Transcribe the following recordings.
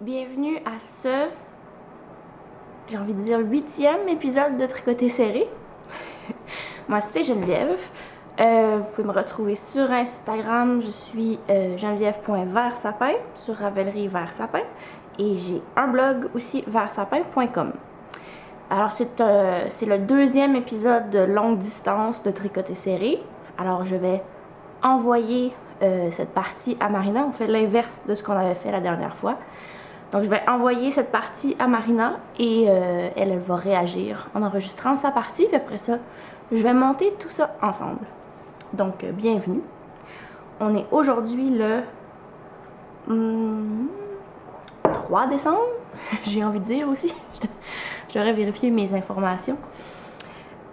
Bienvenue à ce, j'ai envie de dire, 8e épisode de Tricoter Serré. Moi, c'est Geneviève. Vous pouvez me retrouver sur Instagram. Je suis geneviève.versapin sur Ravellerie Versapin. Et j'ai un blog aussi, versapin.com. Alors, c'est le 2e épisode de longue distance de Tricoter Serré. Alors, je vais envoyer cette partie à Marina. On fait l'inverse de ce qu'on avait fait la dernière fois. Donc, je vais envoyer cette partie à Marina et elle va réagir en enregistrant sa partie. Puis après ça, je vais monter tout ça ensemble. Donc, bienvenue. On est aujourd'hui le 3 décembre, j'ai envie de dire aussi. Je devrais vérifier mes informations.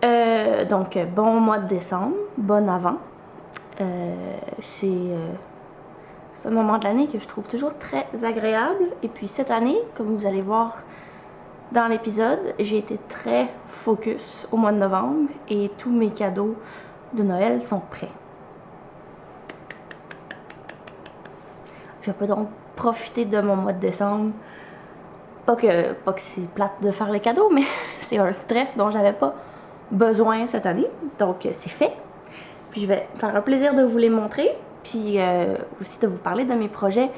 Donc, bon mois de décembre, bon avant. C'est un moment de l'année que je trouve toujours très agréable. Et puis cette année, comme vous allez voir dans l'épisode, j'ai été très focus au mois de novembre et tous mes cadeaux de Noël sont prêts. Je peux donc profiter de mon mois de décembre. Pas que c'est plate de faire les cadeaux, mais c'est un stress dont j'avais pas besoin cette année. Donc c'est fait. Puis je vais faire un plaisir de vous les montrer. Puis aussi de vous parler de mes projets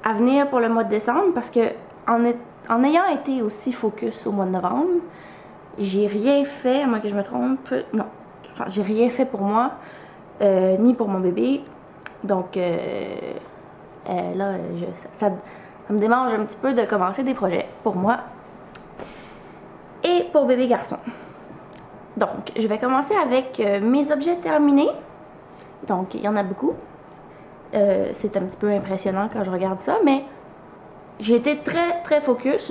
à venir pour le mois de décembre, parce que en ayant été aussi focus au mois de novembre, j'ai rien fait, à moins que je me trompe, non, enfin, j'ai rien fait pour moi, ni pour mon bébé. Donc là, ça me démange un petit peu de commencer des projets pour moi et pour bébé garçon. Donc, je vais commencer avec mes objets terminés. Donc, il y en a beaucoup. C'est un petit peu impressionnant quand je regarde ça, mais j'ai été très très focus.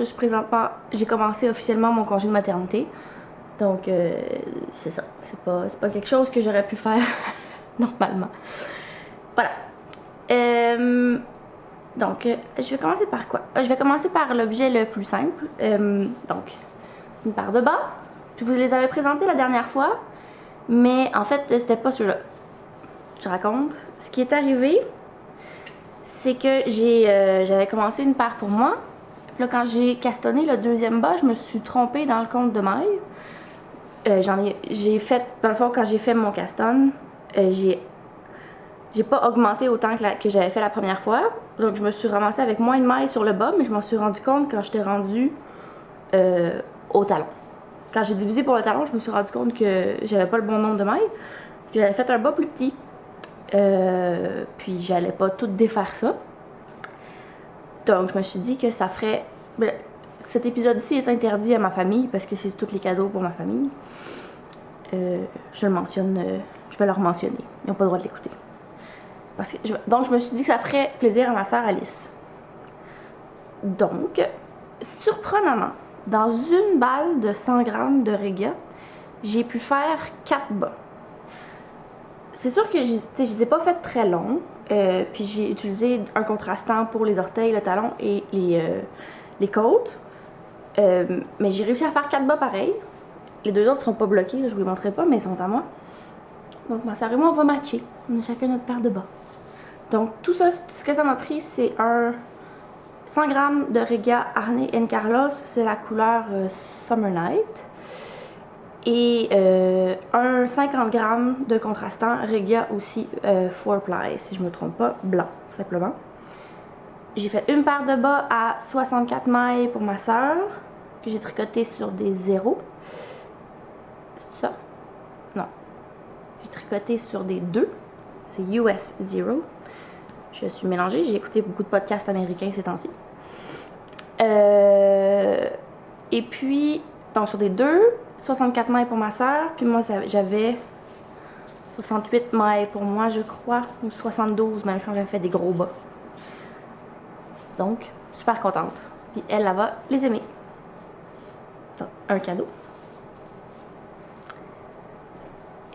J'ai commencé officiellement mon congé de maternité, donc c'est ça. C'est pas quelque chose que j'aurais pu faire normalement. Voilà. Donc, je vais commencer par quoi? Je vais commencer par l'objet le plus simple. Donc, c'est une paire de bas. Je vous les avais présentés la dernière fois, mais en fait, c'était pas ceux-là. Je raconte. Ce qui est arrivé, c'est que j'avais commencé une paire pour moi. Puis là, quand j'ai castonné le deuxième bas, je me suis trompée dans le compte de maille. J'ai fait, dans le fond, quand j'ai fait mon caston, j'ai pas augmenté autant que j'avais fait la première fois. Donc, je me suis ramassée avec moins de mailles sur le bas, mais je m'en suis rendu compte quand j'étais rendue au talon. Quand j'ai divisé pour le talon, je me suis rendu compte que j'avais pas le bon nombre de mailles. J'avais fait un bas plus petit. Puis j'allais pas tout défaire ça. Donc je me suis dit que ça ferait... Cet épisode-ci est interdit à ma famille parce que c'est tous les cadeaux pour ma famille. Je le mentionne, je vais leur mentionner. Ils n'ont pas le droit de l'écouter. Donc je me suis dit que ça ferait plaisir à ma sœur Alice. Donc, surprenamment, dans une balle de 100 grammes de Regia, j'ai pu faire 4 bas. C'est sûr que je les ai pas fait très longs, puis j'ai utilisé un contrastant pour les orteils, le talon et les côtes. Mais j'ai réussi à faire 4 bas pareil. Les deux autres sont pas bloqués, là, je vous les montrerai pas, mais ils sont à moi. Donc ma sœur et moi, on va matcher. On a chacun notre paire de bas. Donc tout ça, ce que ça m'a pris, c'est un 100 grammes de Regia Arne & Carlos, c'est la couleur Summer Night. Et un 50 grammes de contrastant Regia aussi 4ply, si je me trompe pas, blanc simplement. J'ai fait une paire de bas à 64 mailles pour ma sœur, que j'ai tricoté sur des zéros. C'est ça? Non. J'ai tricoté sur des 2. C'est US 0. Je suis mélangée, j'ai écouté beaucoup de podcasts américains ces temps-ci. Et puis, donc sur des 2, 64 mailles pour ma sœur, puis moi j'avais 68 mailles pour moi, je crois, ou 72, même quand j'avais fait des gros bas. Donc, super contente. Puis elle va les aimer. Donc, un cadeau.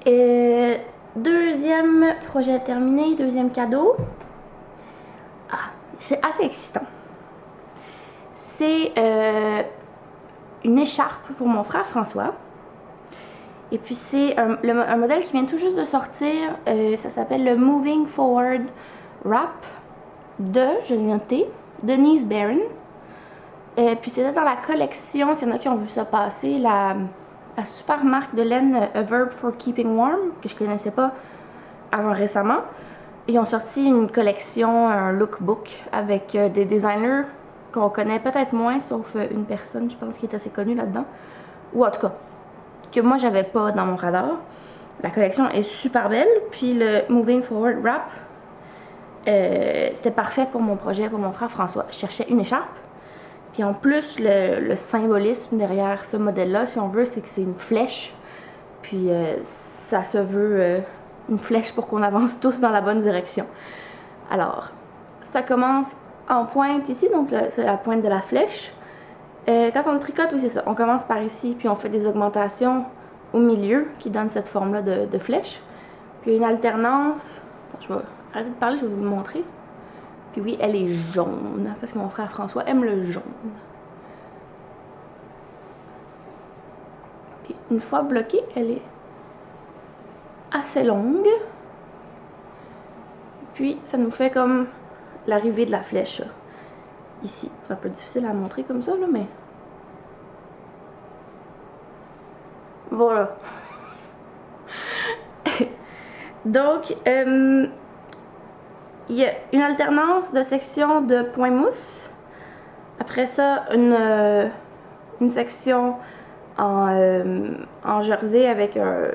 Et deuxième projet terminé, deuxième cadeau. Ah, c'est assez excitant. C'est une écharpe pour mon frère François. Et puis c'est un modèle qui vient tout juste de sortir. Ça s'appelle le Moving Forward Wrap de, je l'ai noté, Denise Barron. Puis c'était dans la collection, s'il y en a qui ont vu ça passer, la super marque de laine A Verb for Keeping Warm, que je connaissais pas avant récemment. Ils ont sorti une collection, un lookbook avec des designers qu'on connaît peut-être moins, sauf une personne, je pense, qui est assez connue là-dedans. Ou en tout cas, que moi j'avais pas dans mon radar. La collection est super belle, puis le Moving Forward Wrap, c'était parfait pour mon projet, pour mon frère François. Je cherchais une écharpe. Puis en plus, le symbolisme derrière ce modèle-là, si on veut, c'est que c'est une flèche. Puis ça se veut une flèche pour qu'on avance tous dans la bonne direction. Alors, ça commence en pointe ici, donc c'est la pointe de la flèche. Quand on tricote, oui c'est ça, on commence par ici, puis on fait des augmentations au milieu qui donnent cette forme-là de flèche. Puis une alternance, attends, je vais arrêter de parler, je vais vous le montrer. Puis oui, elle est jaune, parce que mon frère François aime le jaune. Puis une fois bloquée, elle est assez longue. Puis ça nous fait comme l'arrivée de la flèche là, ici. C'est un peu difficile à montrer comme ça, là, mais... Voilà. Donc, il y a une alternance de sections de point mousse. Après ça, une section en jersey avec un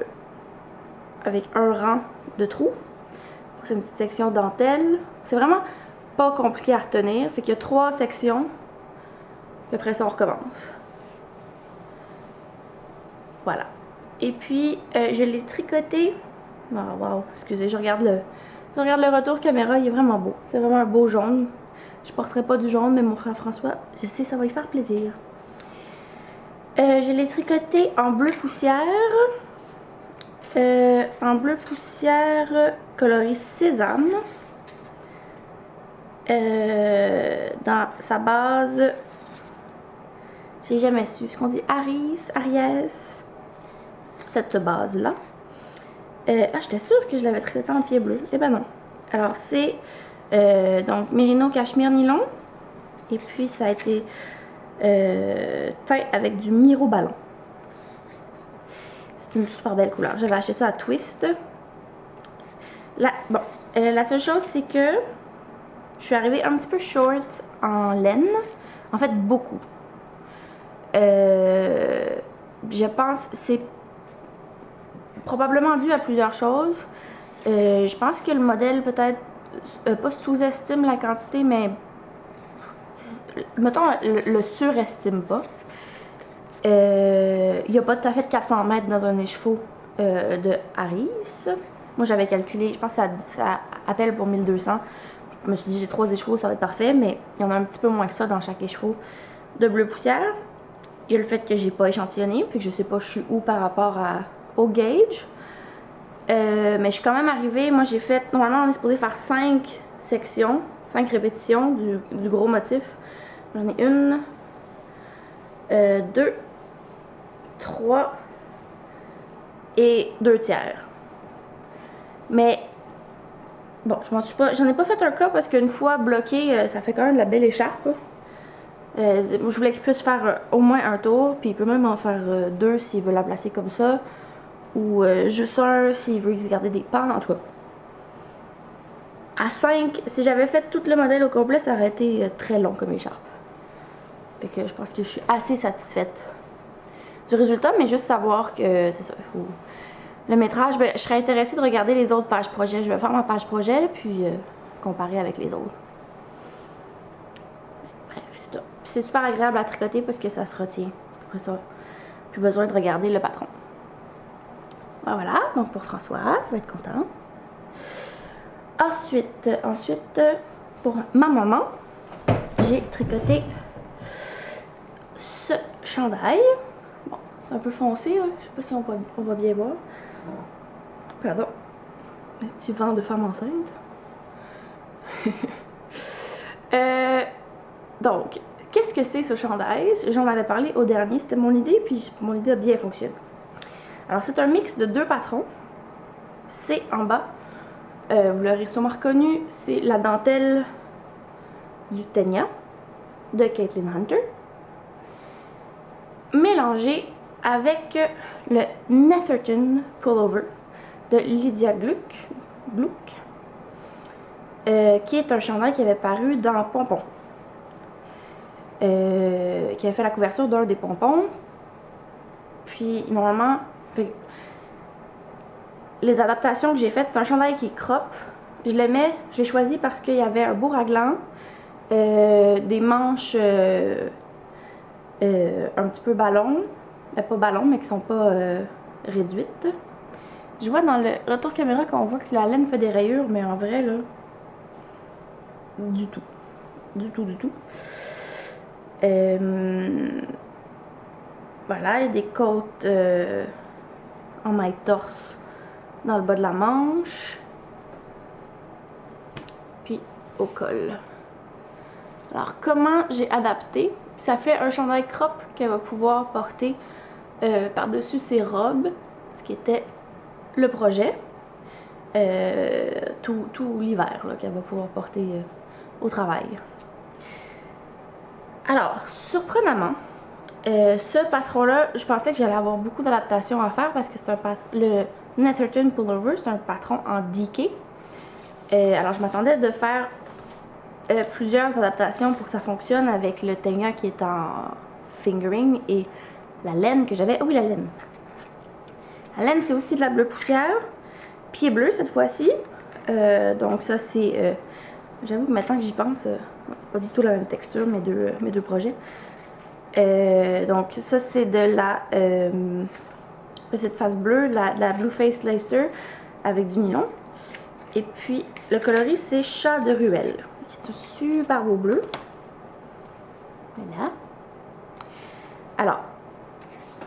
rang de trous. C'est une petite section dentelle. C'est vraiment pas compliqué à retenir. Fait qu'il y a 3 sections. Puis après ça, on recommence. Voilà. Et puis, je l'ai tricoté. Oh, wow, excusez, je regarde le retour caméra, il est vraiment beau. C'est vraiment un beau jaune. Je porterai pas du jaune, mais mon frère François, je sais, ça va lui faire plaisir. Je l'ai tricoté en bleu poussière. En bleu poussière coloris sésame. Dans sa base, j'ai jamais su ce qu'on dit, Aries, cette base là. J'étais sûre que je l'avais tricoté en pied bleu. Eh ben non. Alors c'est donc Merino Cachemire Nylon. Et puis ça a été teint avec du Miro Ballon. C'est une super belle couleur. J'avais acheté ça à Twist. La seule chose c'est que je suis arrivée un petit peu short en laine. En fait beaucoup. Je pense que c'est probablement dû à plusieurs choses. Je pense que le modèle peut-être pas sous-estime la quantité, mais mettons le surestime pas. Il n'y a pas tout à fait 400 mètres dans un écheveau de Aries. Moi j'avais calculé, je pense que ça appelle pour 1200. Je me suis dit j'ai 3 écheveaux, ça va être parfait, mais il y en a un petit peu moins que ça dans chaque écheveau de bleu poussière. Il y a le fait que j'ai pas échantillonné, puis que je sais pas je suis où par rapport au gauge. Mais je suis quand même arrivée, moi j'ai fait, normalement on est supposé faire 5 sections, 5 répétitions du gros motif. J'en ai 1, 2, 3 et 2 tiers. Mais bon, j'en ai pas fait un cas parce qu'une fois bloqué, ça fait quand même de la belle écharpe. Je voulais qu'il puisse faire au moins un tour, puis il peut même en faire 2 s'il veut la placer comme ça. Ou juste un s'il veut garder des pans, en tout cas. À 5, si j'avais fait tout le modèle au complet, ça aurait été très long comme écharpe. Fait que je pense que je suis assez satisfaite du résultat, mais juste savoir que c'est ça, il faut... Le métrage, ben, je serais intéressée de regarder les autres pages projet. Je vais faire ma page projet, puis comparer avec les autres. Bref, c'est ça. C'est super agréable à tricoter parce que ça se retient. Après ça, plus besoin de regarder le patron. Voilà, donc pour François, il va être content. Ensuite, pour ma maman, j'ai tricoté ce chandail. Bon, c'est un peu foncé, là. Je sais pas si on va bien voir. Pardon. Un petit vent de femme enceinte. Donc, qu'est-ce que c'est ce chandail? J'en avais parlé au dernier, c'était mon idée, puis mon idée a bien fonctionné. Alors, c'est un mix de 2 patrons. C'est en bas. Vous l'aurez sûrement reconnu, c'est la dentelle du Ténia de Caitlin Hunter. mélangé avec le Netherton Pullover de Lydia Gluck, qui est un chandail qui avait paru dans Pompon, qui avait fait la couverture d'un des pompons. Puis normalement, les adaptations que j'ai faites, c'est un chandail qui est crop. Je l'ai choisi parce qu'il y avait un beau raglan, des manches un petit peu ballon, pas ballon mais qui sont pas réduites. Je vois dans le retour caméra qu'on voit que la laine fait des rayures, mais en vrai là, du tout. Voilà, il y a des côtes en maille torse dans le bas de la manche, puis au col. Alors comment j'ai adapté? Ça fait un chandail crop qu'elle va pouvoir porter par-dessus ses robes, ce qui était le projet, tout l'hiver qu'elle va pouvoir porter au travail. Alors, surprenamment, ce patron-là, je pensais que j'allais avoir beaucoup d'adaptations à faire parce que c'est le Netherton Pullover, c'est un patron en DK. Alors, je m'attendais de faire plusieurs adaptations pour que ça fonctionne avec le tenga qui est en fingering et la laine que j'avais. Oui, la laine. La laine, c'est aussi de la bleu poussière, pied bleu cette fois-ci. Donc ça, c'est... J'avoue que maintenant que j'y pense, c'est pas du tout la même texture, mes deux projets. Donc ça, c'est de la petite face bleue, de la Blue Face Leicester avec du nylon. Et puis, le coloris, c'est Chat de Ruelle. C'est un super beau bleu. Voilà. Alors,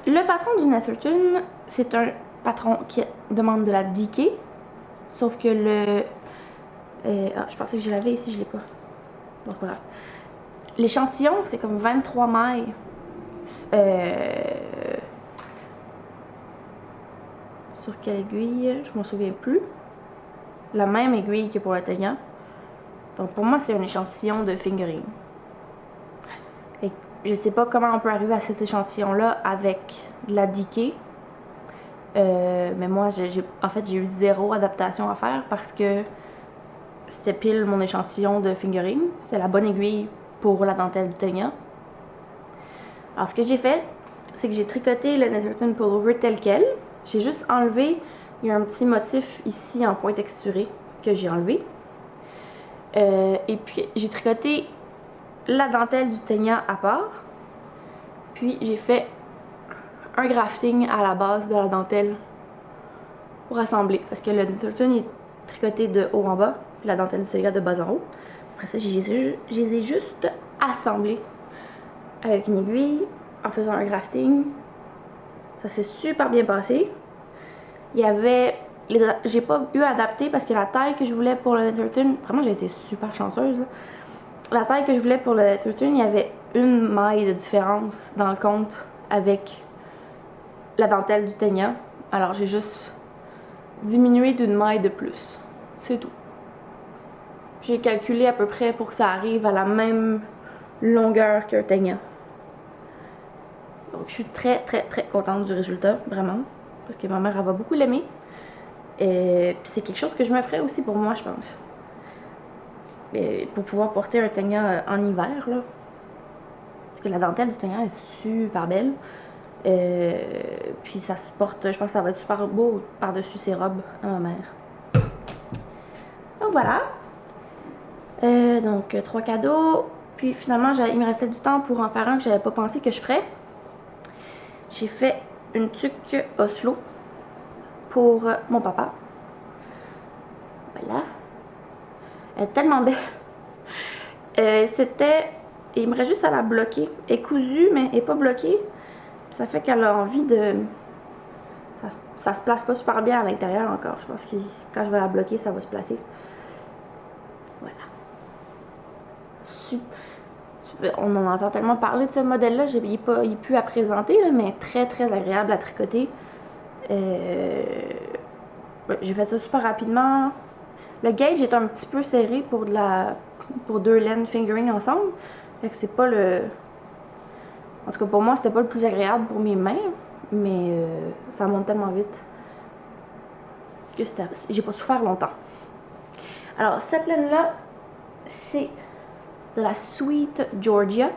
le patron du Netherton, c'est un patron qui demande de la DK. Sauf que le... je pensais que je l'avais ici, je l'ai pas. Donc voilà. L'échantillon, c'est comme 23 mailles. Sur quelle aiguille? Je m'en souviens plus. La même aiguille que pour le tenga. Donc pour moi, c'est un échantillon de fingering. Et je sais pas comment on peut arriver à cet échantillon-là avec de la DK. Mais moi, en fait, j'ai eu 0 adaptation à faire parce que c'était pile mon échantillon de fingering. C'était la bonne aiguille pour la dentelle du tenga. Alors, ce que j'ai fait, c'est que j'ai tricoté le Netherton Pullover tel quel. J'ai juste enlevé, il y a un petit motif ici en point texturé que j'ai enlevé. Et puis, j'ai tricoté la dentelle du tenga à part. Puis, j'ai fait un grafting à la base de la dentelle pour assembler. Parce que le Netherton est tricoté de haut en bas, puis la dentelle du tenga de bas en haut. Après ça, je les ai juste assemblés avec une aiguille en faisant un grafting. Ça s'est super bien passé. Il y avait... J'ai pas eu à adapter parce que la taille que je voulais pour le Netherton... Vraiment, j'ai été super chanceuse. Là. La taille que je voulais pour le Netherton, il y avait une maille de différence dans le compte avec la dentelle du tenga. Alors, j'ai juste diminué d'une maille de plus. C'est tout. J'ai calculé à peu près pour que ça arrive à la même longueur qu'un tenga. Donc, je suis très contente du résultat, vraiment. Parce que ma mère, elle va beaucoup l'aimer. Et puis, c'est quelque chose que je me ferais aussi pour moi, je pense. Et pour pouvoir porter un tenga en hiver, là. Parce que la dentelle du tenga est super belle. Puis, ça se porte, je pense que ça va être super beau par-dessus ses robes à ma mère. Donc, voilà. Donc, 3 cadeaux. Puis, finalement, il me restait du temps pour en faire un que j'avais pas pensé que je ferais. J'ai fait une tuque Oslo pour mon papa. Voilà. Elle est tellement belle. C'était... Il me reste juste à la bloquer. Elle est cousue, mais elle n'est pas bloquée. Ça fait qu'elle a envie de... Ça se place pas super bien à l'intérieur encore. Je pense que quand je vais la bloquer, ça va se placer. Voilà. Super. On en entend tellement parler de ce modèle-là, il n'est plus à présenter, là, mais très agréable à tricoter. J'ai fait ça super rapidement. Le gauge est un petit peu serré pour 2 laines fingering ensemble. Fait que c'est pas le En tout cas, pour moi, c'était pas le plus agréable pour mes mains, mais ça monte tellement vite que j'ai pas souffert longtemps. Alors, cette laine-là, c'est de la Sweet Georgia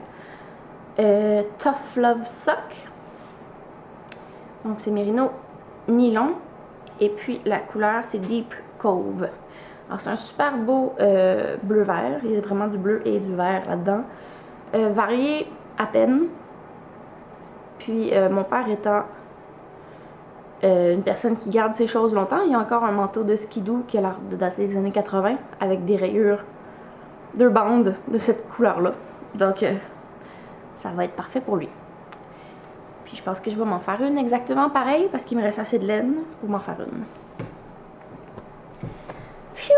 Tough Love Sock. Donc, c'est mérino nylon. Et puis, la couleur, c'est Deep Cove. Alors, c'est un super beau bleu-vert. Il y a vraiment du bleu et du vert là-dedans. Varié à peine. Puis, mon père étant une personne qui garde ses choses longtemps, il y a encore un manteau de skidoo qui a l'air de dater des années 80 avec des rayures, 2 bandes de cette couleur-là. Donc, ça va être parfait pour lui. Puis, je pense que je vais m'en faire une exactement pareil parce qu'il me reste assez de laine pour m'en faire une. Phew!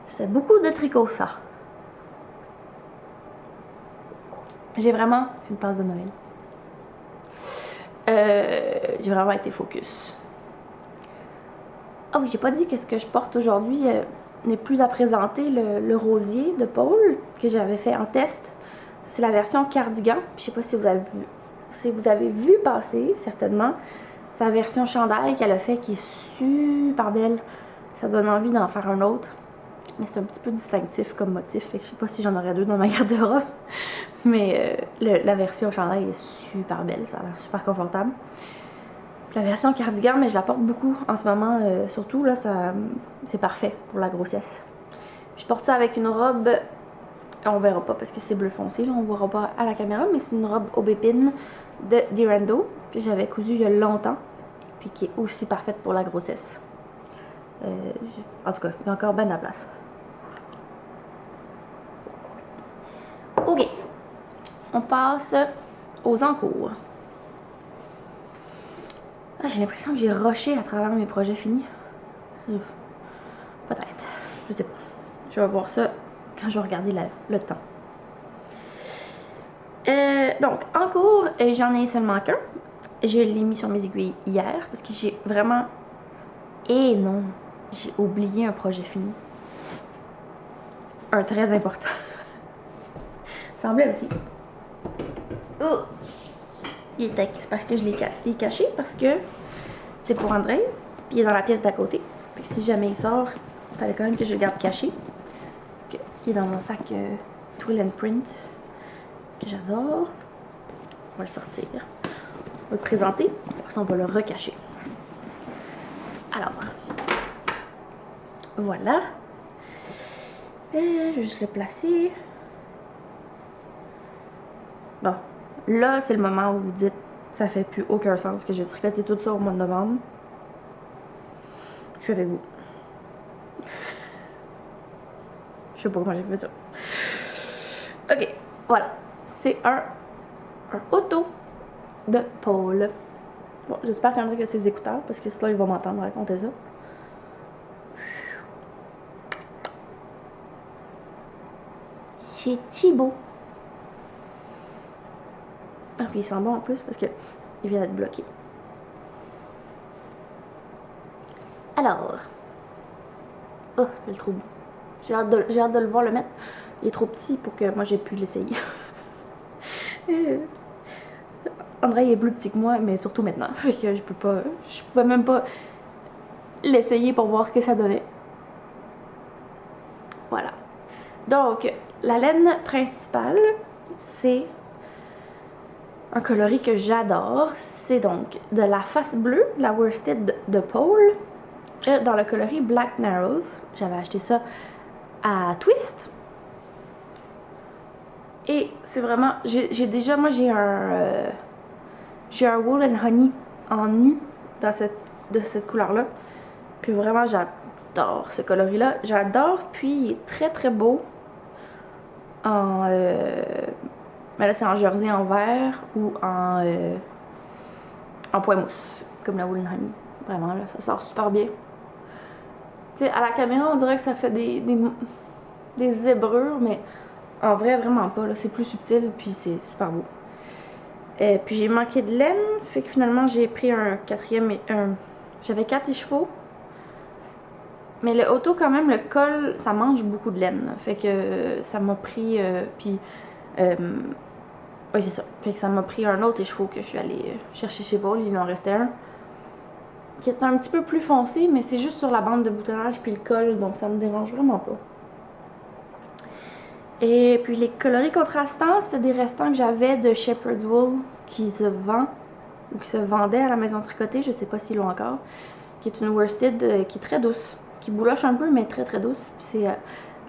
C'était beaucoup de tricot, ça. J'ai vraiment une tasse de Noël. J'ai vraiment été focus. Ah oui, j'ai pas dit qu'est-ce que je porte aujourd'hui n'est plus à présenter le rosier de Paul que j'avais fait en test. C'est la version cardigan. Je sais pas si vous avez vu passer, certainement, sa version chandail qu'elle a fait qui est super belle. Ça donne envie d'en faire un autre. Mais c'est un petit peu distinctif comme motif. Fait que je sais pas si j'en aurais 2 dans ma garde-robe. Mais la version chandail est super belle. Ça a l'air super confortable. Puis la version cardigan, mais je la porte beaucoup en ce moment. Surtout, là, c'est parfait pour la grossesse. Je porte ça avec une robe. On verra pas parce que c'est bleu foncé. Là, on verra pas à la caméra. Mais c'est une robe aubépine de Dirando. Que j'avais cousue il y a longtemps. Puis qui est aussi parfaite pour la grossesse. En tout cas, il y a encore ben de la place. Ok, on passe aux encours. Ah, j'ai l'impression que j'ai rushé à travers mes projets finis. Peut-être, je sais pas. Je vais voir ça quand je vais regarder le temps. Donc, encours, j'en ai seulement qu'un. Je l'ai mis sur mes aiguilles hier parce que j'ai vraiment... Et non, j'ai oublié un projet fini. Un très important. Semblait aussi. Oh! C'est parce que je l'ai caché, parce que c'est pour André, puis il est dans la pièce d'à côté. Puis si jamais il sort, il fallait quand même que je le garde caché. Il est dans mon sac Twill and Print, que j'adore. On va le sortir. On va le présenter, après ça on va le recacher. Alors, voilà. Je vais juste le placer. Bon, là, c'est le moment où vous dites ça fait plus aucun sens que j'ai tricoté tout ça au mois de novembre. Je suis avec vous. Je sais pas comment j'ai fait ça. Ok, voilà. C'est un auto de Paul. Bon, j'espère qu'André a ses écouteurs parce que sinon il va m'entendre raconter ça. C'est Thibaut. Ah, puis il sent bon en plus parce que il vient d'être bloqué. Alors. Oh, je le trouve beau. J'ai hâte de le voir le mettre. Il est trop petit pour que moi j'ai pu l'essayer. André est plus petit que moi, mais surtout maintenant. Fait que je pouvais même pas l'essayer pour voir ce que ça donnait. Voilà. Donc, la laine principale, c'est un coloris que j'adore. C'est donc de la face bleue, la worsted de Paul, dans le coloris Black Narrows. J'avais acheté ça à Twist. Et c'est vraiment... j'ai un Wool and Honey en nu de cette couleur-là. Puis vraiment, j'adore ce coloris-là. J'adore. Puis il est très très beau. Mais là, c'est en jersey en vert ou en point mousse, comme la Wool and Honey. Vraiment, là, ça sort super bien. Tu sais, à la caméra, on dirait que ça fait des zébrures, mais en vrai, vraiment pas. C'est plus subtil, puis c'est super beau. Puis j'ai manqué de laine, fait que finalement, j'ai pris un quatrième... J'avais 4 écheveaux, Mais le auto, quand même, le col, ça mange beaucoup de laine. Fait que ça m'a pris. Puis. Oui, c'est ça. Fait que ça m'a pris un autre écheveau que je suis allée chercher chez Paul. Il en restait un. Qui est un petit peu plus foncé, mais c'est juste sur la bande de boutonnage puis le col, donc ça me dérange vraiment pas. Et puis les coloris contrastants, c'était des restants que j'avais de Shepherd's Wool qui se vend ou qui se vendait à la maison tricotée, je sais pas s'ils l'ont encore, qui est une worsted qui est très douce, qui bouloche un peu mais très très douce. C'est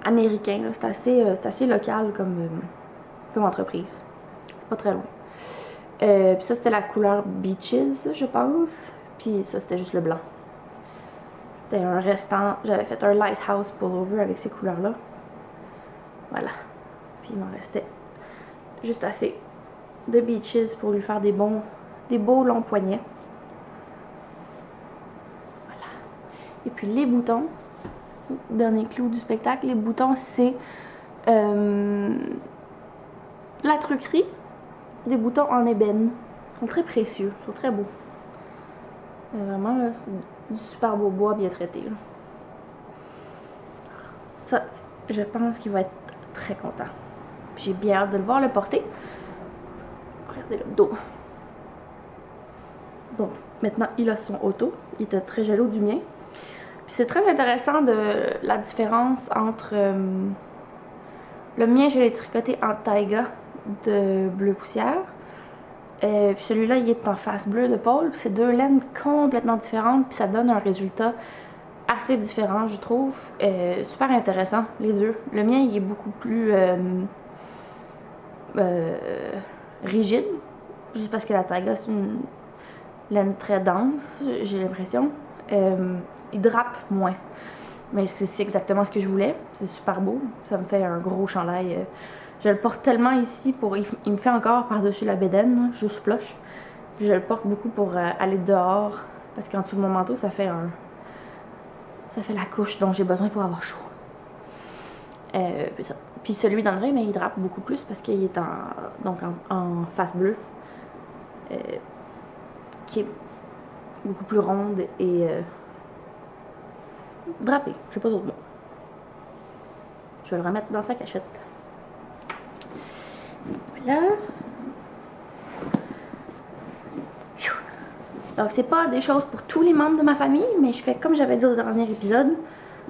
américain, c'est assez local comme entreprise. C'est pas très loin. Puis ça c'était la couleur Beaches, je pense. Puis ça c'était juste le blanc. C'était un restant, j'avais fait un lighthouse pullover avec ces couleurs là. Voilà. Puis il m'en restait juste assez de Beaches pour lui faire des beaux longs poignets. Voilà. Et puis les boutons, dernier clou du spectacle, les boutons c'est la truquerie, des boutons en ébène. Ils sont très précieux, ils sont très beaux. Mais vraiment là, c'est du super beau bois bien traité. Là. Ça, je pense qu'il va être très content. J'ai bien hâte de le voir le porter. Regardez le dos. Donc, maintenant, il a son auto. Il était très jaloux du mien. Puis c'est très intéressant de la différence entre... le mien, je l'ai tricoté en taiga de bleu poussière. Puis celui-là, il est en face bleue de Paul. C'est deux laines complètement différentes. Puis ça donne un résultat assez différent, je trouve. Super intéressant, les deux. Le mien, il est beaucoup plus rigide. Juste parce que la taiga, c'est une laine très dense, j'ai l'impression. Il drape moins. Mais c'est exactement ce que je voulais. C'est super beau. Ça me fait un gros chandail. Je le porte tellement ici pour... Il me fait encore par-dessus la bédaine, juste flush. Je le porte beaucoup pour aller dehors. Parce qu'en dessous de mon manteau, ça fait la couche dont j'ai besoin pour avoir chaud. Puis celui d'André, mais il drape beaucoup plus parce qu'il est en face bleue. Qui est beaucoup plus ronde et drapée. Je sais pas d'autre mot. Je vais le remettre dans sa cachette. Voilà. Donc c'est pas des choses pour tous les membres de ma famille, mais je fais comme j'avais dit au dernier épisode.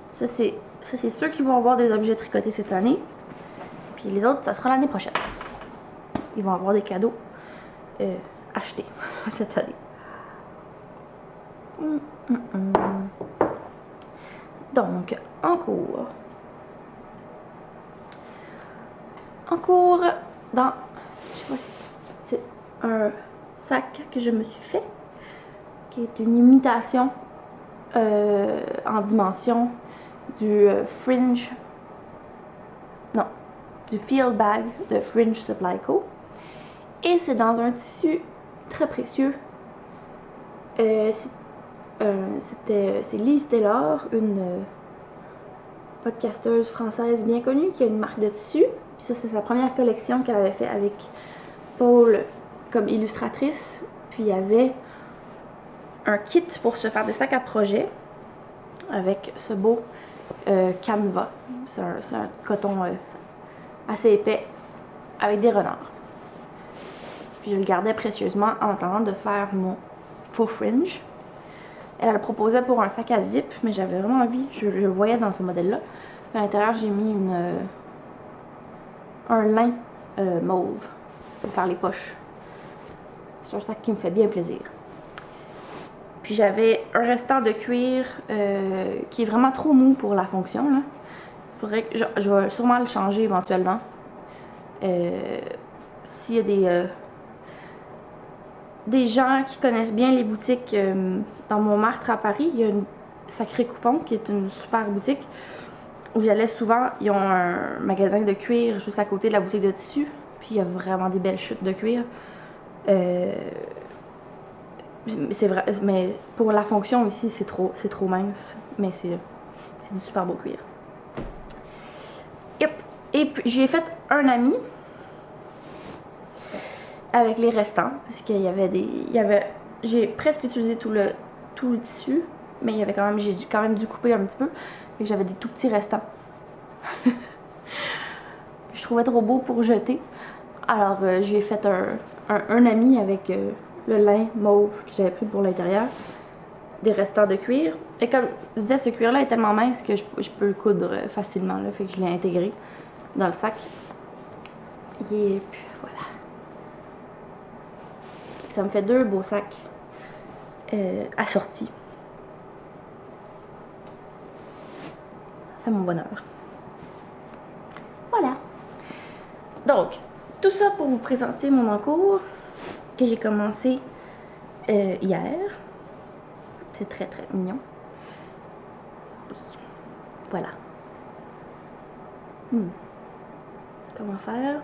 Ça c'est ceux qui vont avoir des objets tricotés cette année. Puis les autres, ça sera l'année prochaine. Ils vont avoir des cadeaux achetés cette année. Donc, en cours, dans, je sais pas si c'est un sac que je me suis fait, qui est une imitation en dimension du Fringe, non, du Field Bag de Fringe Supply Co. Et c'est dans un tissu très précieux. C'est Lise Taylor, une podcasteuse française bien connue qui a une marque de tissu. Puis ça, c'est sa première collection qu'elle avait fait avec Paul comme illustratrice. Puis il y avait un kit pour se faire des sacs à projet avec ce beau canevas. C'est un coton assez épais avec des renards. Puis je le gardais précieusement en attendant de faire mon faux fringe. Elle le proposait pour un sac à zip, mais j'avais vraiment envie, je le voyais dans ce modèle-là. À l'intérieur, j'ai mis un lin mauve pour faire les poches. C'est un sac qui me fait bien plaisir. Puis j'avais un restant de cuir qui est vraiment trop mou pour la fonction. Là. Faudrait que je vais sûrement le changer éventuellement. S'il y a des gens qui connaissent bien les boutiques dans Montmartre à Paris, il y a une Sacré Coupon qui est une super boutique où j'allais souvent. Ils ont un magasin de cuir juste à côté de la boutique de tissu, puis il y a vraiment des belles chutes de cuir. C'est vrai, mais pour la fonction ici c'est trop mince, mais c'est du super beau cuir. Yep. Et puis j'ai fait un ami avec les restants, parce qu'il y avait j'ai presque utilisé tout le tissu. mais il y avait quand même, j'ai quand même dû couper un petit peu. Et j'avais des tout petits restants. Je trouvais trop beau pour jeter. Alors, je lui ai fait un ami avec le lin mauve que j'avais pris pour l'intérieur. Des restants de cuir. Et comme je disais, ce cuir-là est tellement mince que je peux le coudre facilement. Là, fait que je l'ai intégré dans le sac. Et puis voilà. Ça me fait 2 beaux sacs assortis. Ça fait mon bonheur. Voilà. Donc, tout ça pour vous présenter mon encours que j'ai commencé hier. C'est très très mignon. Oui. Voilà. Comment faire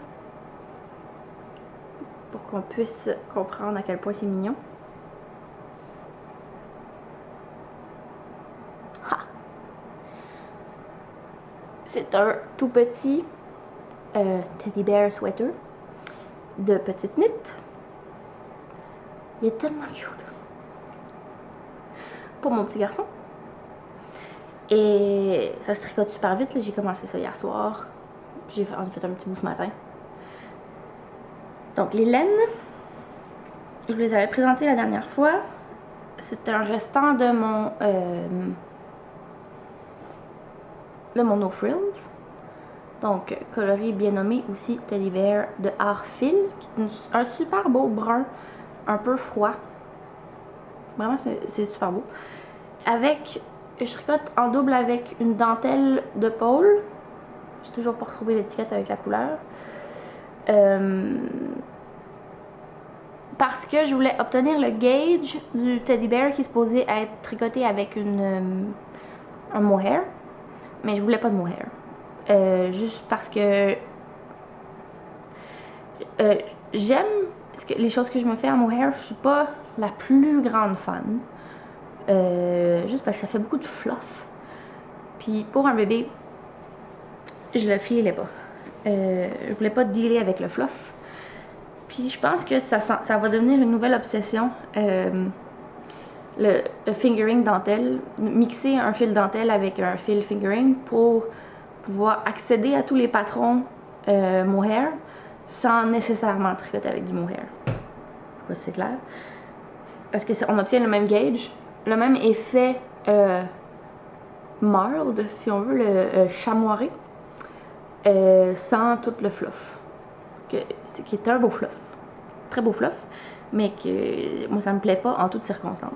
pour qu'on puisse comprendre à quel point c'est mignon? Ha! C'est un tout petit teddy bear sweater de petite knit. Il est tellement cute. Pour mon petit garçon. Et ça se tricote super vite. J'ai commencé ça hier soir. Puis on a fait un petit bout ce matin. Donc les laines, je vous les avais présentées la dernière fois. C'était un restant de mon No Frills. Donc coloris bien nommé aussi Teddy Bear de Arfil, qui est un super beau brun, un peu froid. Vraiment c'est super beau. Avec, je tricote en double avec une dentelle de pôle. J'ai toujours pas retrouvé l'étiquette avec la couleur. Parce que je voulais obtenir le gauge du teddy bear qui est supposé être tricoté avec un mohair. Mais je voulais pas de mohair. Juste parce que j'aime les choses que je me fais en mohair. Je suis pas la plus grande fan. Juste parce que ça fait beaucoup de fluff. Puis pour un bébé, je le filais pas. Je voulais pas dealer avec le fluff. Puis je pense que ça va devenir une nouvelle obsession. Le fingering dentelle, mixer un fil dentelle avec un fil fingering pour pouvoir accéder à tous les patrons mohair sans nécessairement tricoter avec du mohair. Je sais pas si c'est clair. Parce qu'on obtient le même gauge, le même effet mild, si on veut, le chamoiré, sans tout le fluff. Qui est un beau fluff. Très beau fluff, mais que moi ça me plaît pas en toutes circonstances.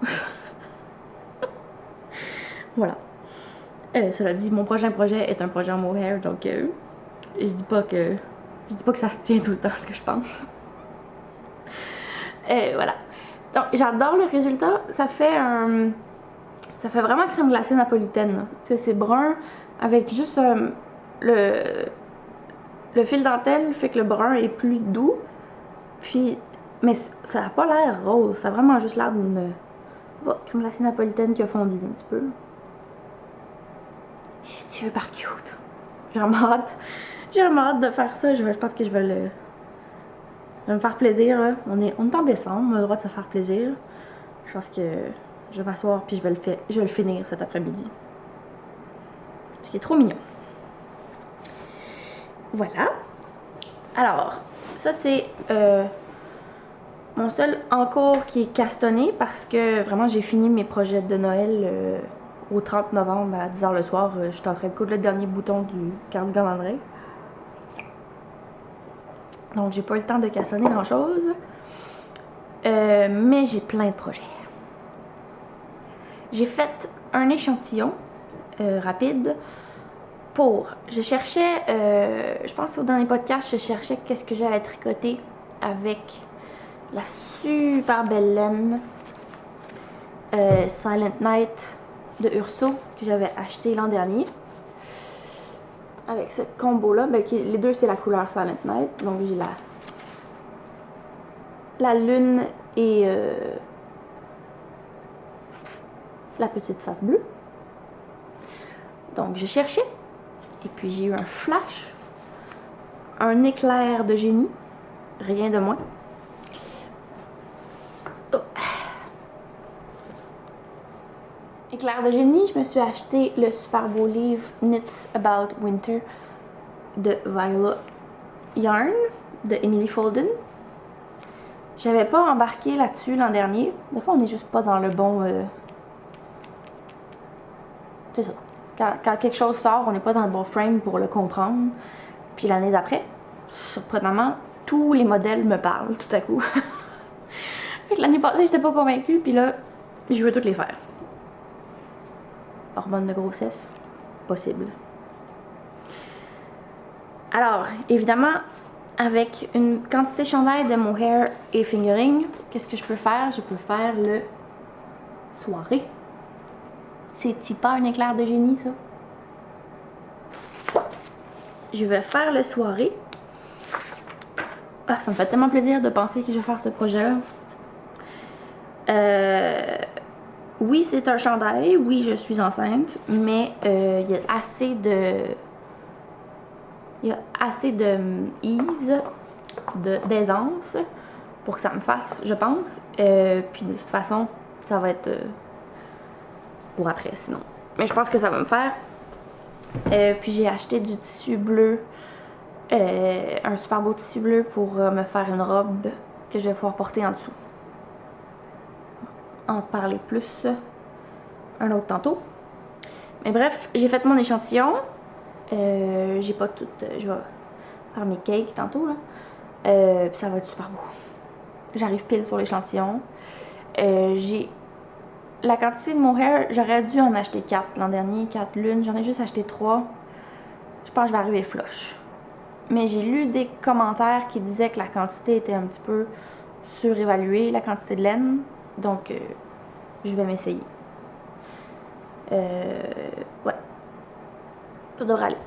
Voilà. Cela dit, mon prochain projet est un projet en mohair, donc je dis pas que ça se tient tout le temps, ce que je pense. Voilà. Donc j'adore le résultat. Ça fait vraiment crème glacée napolitaine. C'est brun avec juste le fil dentelle fait que le brun est plus doux. Puis, mais ça n'a pas l'air rose. Ça a vraiment juste l'air d'une crème glacée napolitaine qui a fondu un petit peu. C'est super cute. J'ai vraiment hâte de faire ça. Je pense que je vais me faire plaisir. Là. On est en décembre, on a le droit de se faire plaisir. Je pense que je vais m'asseoir puis je vais le finir cet après-midi. Ce qui est trop mignon. Voilà. Alors, ça c'est mon seul encours qui est castonné parce que vraiment j'ai fini mes projets de Noël au 30 novembre à 10h le soir. J'étais en train de coudre le dernier bouton du cardigan d'André. Donc j'ai pas eu le temps de castonner grand chose. Mais j'ai plein de projets. J'ai fait un échantillon rapide pour... Je cherchais, je pense au dernier podcast, je cherchais qu'est-ce que j'allais tricoter avec la super belle laine Silent Night de Urso que j'avais acheté l'an dernier. Avec ce combo-là, ben, les deux c'est la couleur Silent Night. Donc j'ai la lune et la petite face bleue. Donc je cherchais. Et puis j'ai eu un flash. Un éclair de génie. Rien de moins. Oh. Éclair de génie, je me suis acheté le super beau livre Knits About Winter de Viola Yarn de Emily Folden. J'avais pas embarqué là-dessus l'an dernier. Des fois, on n'est juste pas dans le bon... C'est ça. Quand quelque chose sort, on n'est pas dans le bon frame pour le comprendre. Puis l'année d'après, surprenamment, tous les modèles me parlent tout à coup. L'année passée, j'étais pas convaincue, puis là, je veux toutes les faire. Hormones de grossesse, possible. Alors, évidemment, avec une quantité chandail de mohair et fingering, qu'est-ce que je peux faire? Je peux faire le soirée. C'est-tu pas un éclair de génie, ça? Je vais faire le soirée. Ah, ça me fait tellement plaisir de penser que je vais faire ce projet-là. Oui, c'est un chandail. Oui, je suis enceinte. Mais il y a assez de... Il y a assez de ease, d'aisance pour que ça me fasse, je pense. Puis de toute façon, ça va être pour après sinon. Mais je pense que ça va me faire. Puis j'ai acheté du tissu bleu, un super beau tissu bleu pour me faire une robe que je vais pouvoir porter en dessous. En parler plus un autre tantôt. Mais bref, j'ai fait mon échantillon. J'ai pas tout. Je vais faire mes cakes tantôt là. Puis ça va être super beau. J'arrive pile sur l'échantillon. J'ai la quantité de mohair, j'aurais dû en acheter 4 l'an dernier, 4 lunes. J'en ai juste acheté 3. Je pense que je vais arriver flush. Mais j'ai lu des commentaires qui disaient que la quantité était un petit peu surévaluée, la quantité de laine. Donc, je vais m'essayer. Ouais. Ça devrait aller.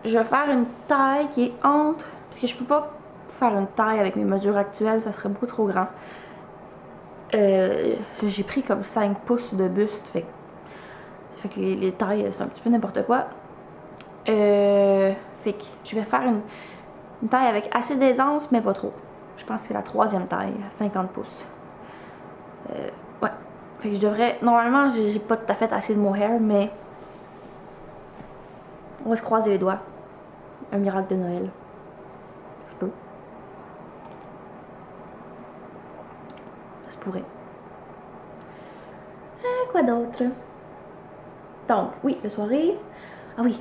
Je vais faire une taille qui est entre... Parce que je peux pas faire une taille avec mes mesures actuelles, ça serait beaucoup trop grand. J'ai pris comme 5 pouces de buste, fait que les tailles, c'est un petit peu n'importe quoi. Fait que je vais faire une taille avec assez d'aisance, mais pas trop. Je pense que c'est la 3e taille, 50 pouces. Ouais. Fait que je devrais... Normalement, j'ai pas tout à fait assez de mohair, mais... On va se croiser les doigts. Un miracle de Noël. Ça se peut. Ça se pourrait. Quoi d'autre? Donc, oui, la soirée. Ah oui.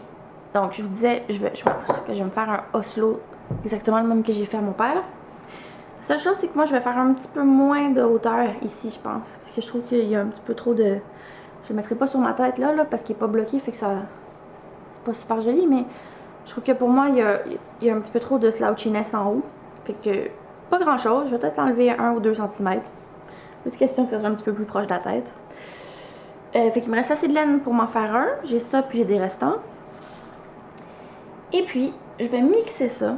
Donc, je vous disais, je pense que je vais me faire un Oslo exactement le même que j'ai fait à mon père. La seule chose, c'est que moi, je vais faire un petit peu moins de hauteur ici, je pense. Parce que je trouve qu'il y a un petit peu trop de... Je le mettrai pas sur ma tête là parce qu'il est pas bloqué, fait que ça... C'est pas super joli, mais je trouve que pour moi, il y a un petit peu trop de slouchiness en haut. Fait que, pas grand chose. Je vais peut-être enlever 1 ou 2 cm. Juste question que ça soit un petit peu plus proche de la tête. Fait qu'il me reste assez de laine pour m'en faire un. J'ai ça, puis j'ai des restants. Et puis, je vais mixer ça.